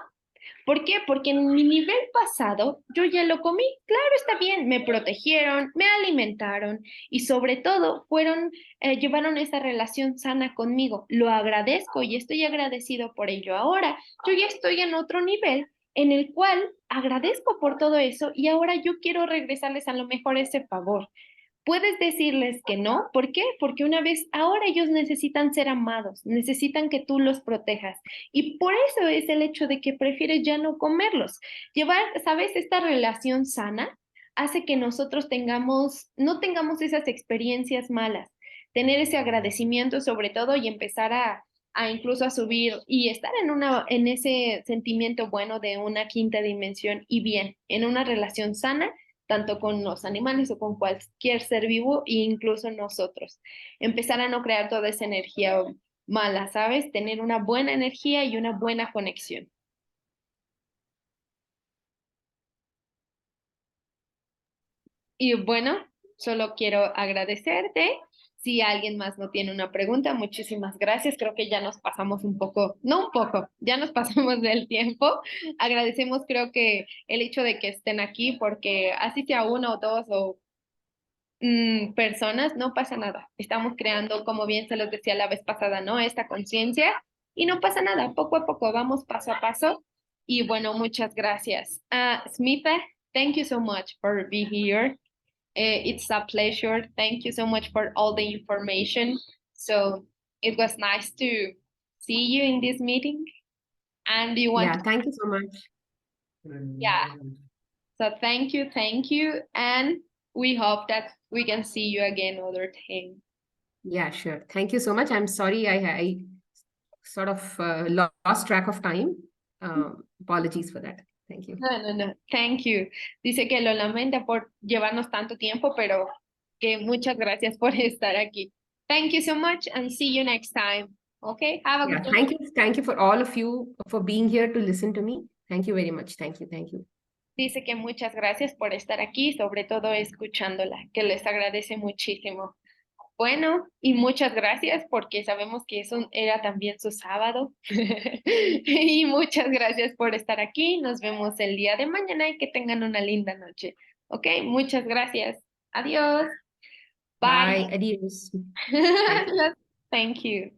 ¿Por qué? Porque en mi nivel pasado yo ya lo comí. Claro, está bien, me protegieron, me alimentaron y sobre todo llevaron esa relación sana conmigo. Lo agradezco y estoy agradecido por ello. Ahora yo ya estoy en otro nivel en el cual agradezco por todo eso y ahora yo quiero regresarles a lo mejor ese favor. Puedes decirles que no, ¿por qué? Porque ahora ellos necesitan ser amados, necesitan que tú los protejas. Y por eso es el hecho de que prefieres ya no comerlos. Llevar, ¿sabes? Esta relación sana hace que nosotros no tengamos esas experiencias malas, tener ese agradecimiento sobre todo y empezar a incluso a subir y estar en ese sentimiento bueno de una quinta dimensión y bien, en una relación sana tanto con los animales o con cualquier ser vivo e incluso nosotros. Empezar a no crear toda esa energía mala, ¿sabes? Tener una buena energía y una buena conexión. Y bueno, solo quiero agradecerte. Si alguien más no tiene una pregunta, muchísimas gracias. Creo que ya nos pasamos ya nos pasamos del tiempo. Agradecemos, creo que el hecho de que estén aquí, porque así sea uno o dos o personas, no pasa nada. Estamos creando, como bien se los decía la vez pasada, ¿no? Esta conciencia y no pasa nada. Poco a poco vamos paso a paso. Y bueno, muchas gracias. Smitha, thank you so much for being here. It's a pleasure. Thank you so much for all the information. So it was nice to see you in this meeting. And do you want Yeah, thank you so much. Yeah. So thank you. And we hope that we can see you again other time. Yeah, sure. Thank you so much. I'm sorry I sort of lost track of time. Apologies for that. Thank you. No. Thank you. Dice que lo lamenta por llevarnos tanto tiempo, pero que muchas gracias por estar aquí. Thank you so much and see you next time. Okay? Have a good day. Thank you. Thank you for all of you for being here to listen to me. Thank you very much. Thank you. Dice que muchas gracias por estar aquí, sobre todo escuchándola, que les agradece muchísimo. Bueno, y muchas gracias porque sabemos que eso era también su sábado. Y muchas gracias por estar aquí. Nos vemos el día de mañana y que tengan una linda noche. Ok, muchas gracias. Adiós. Bye. Adios. Thank you.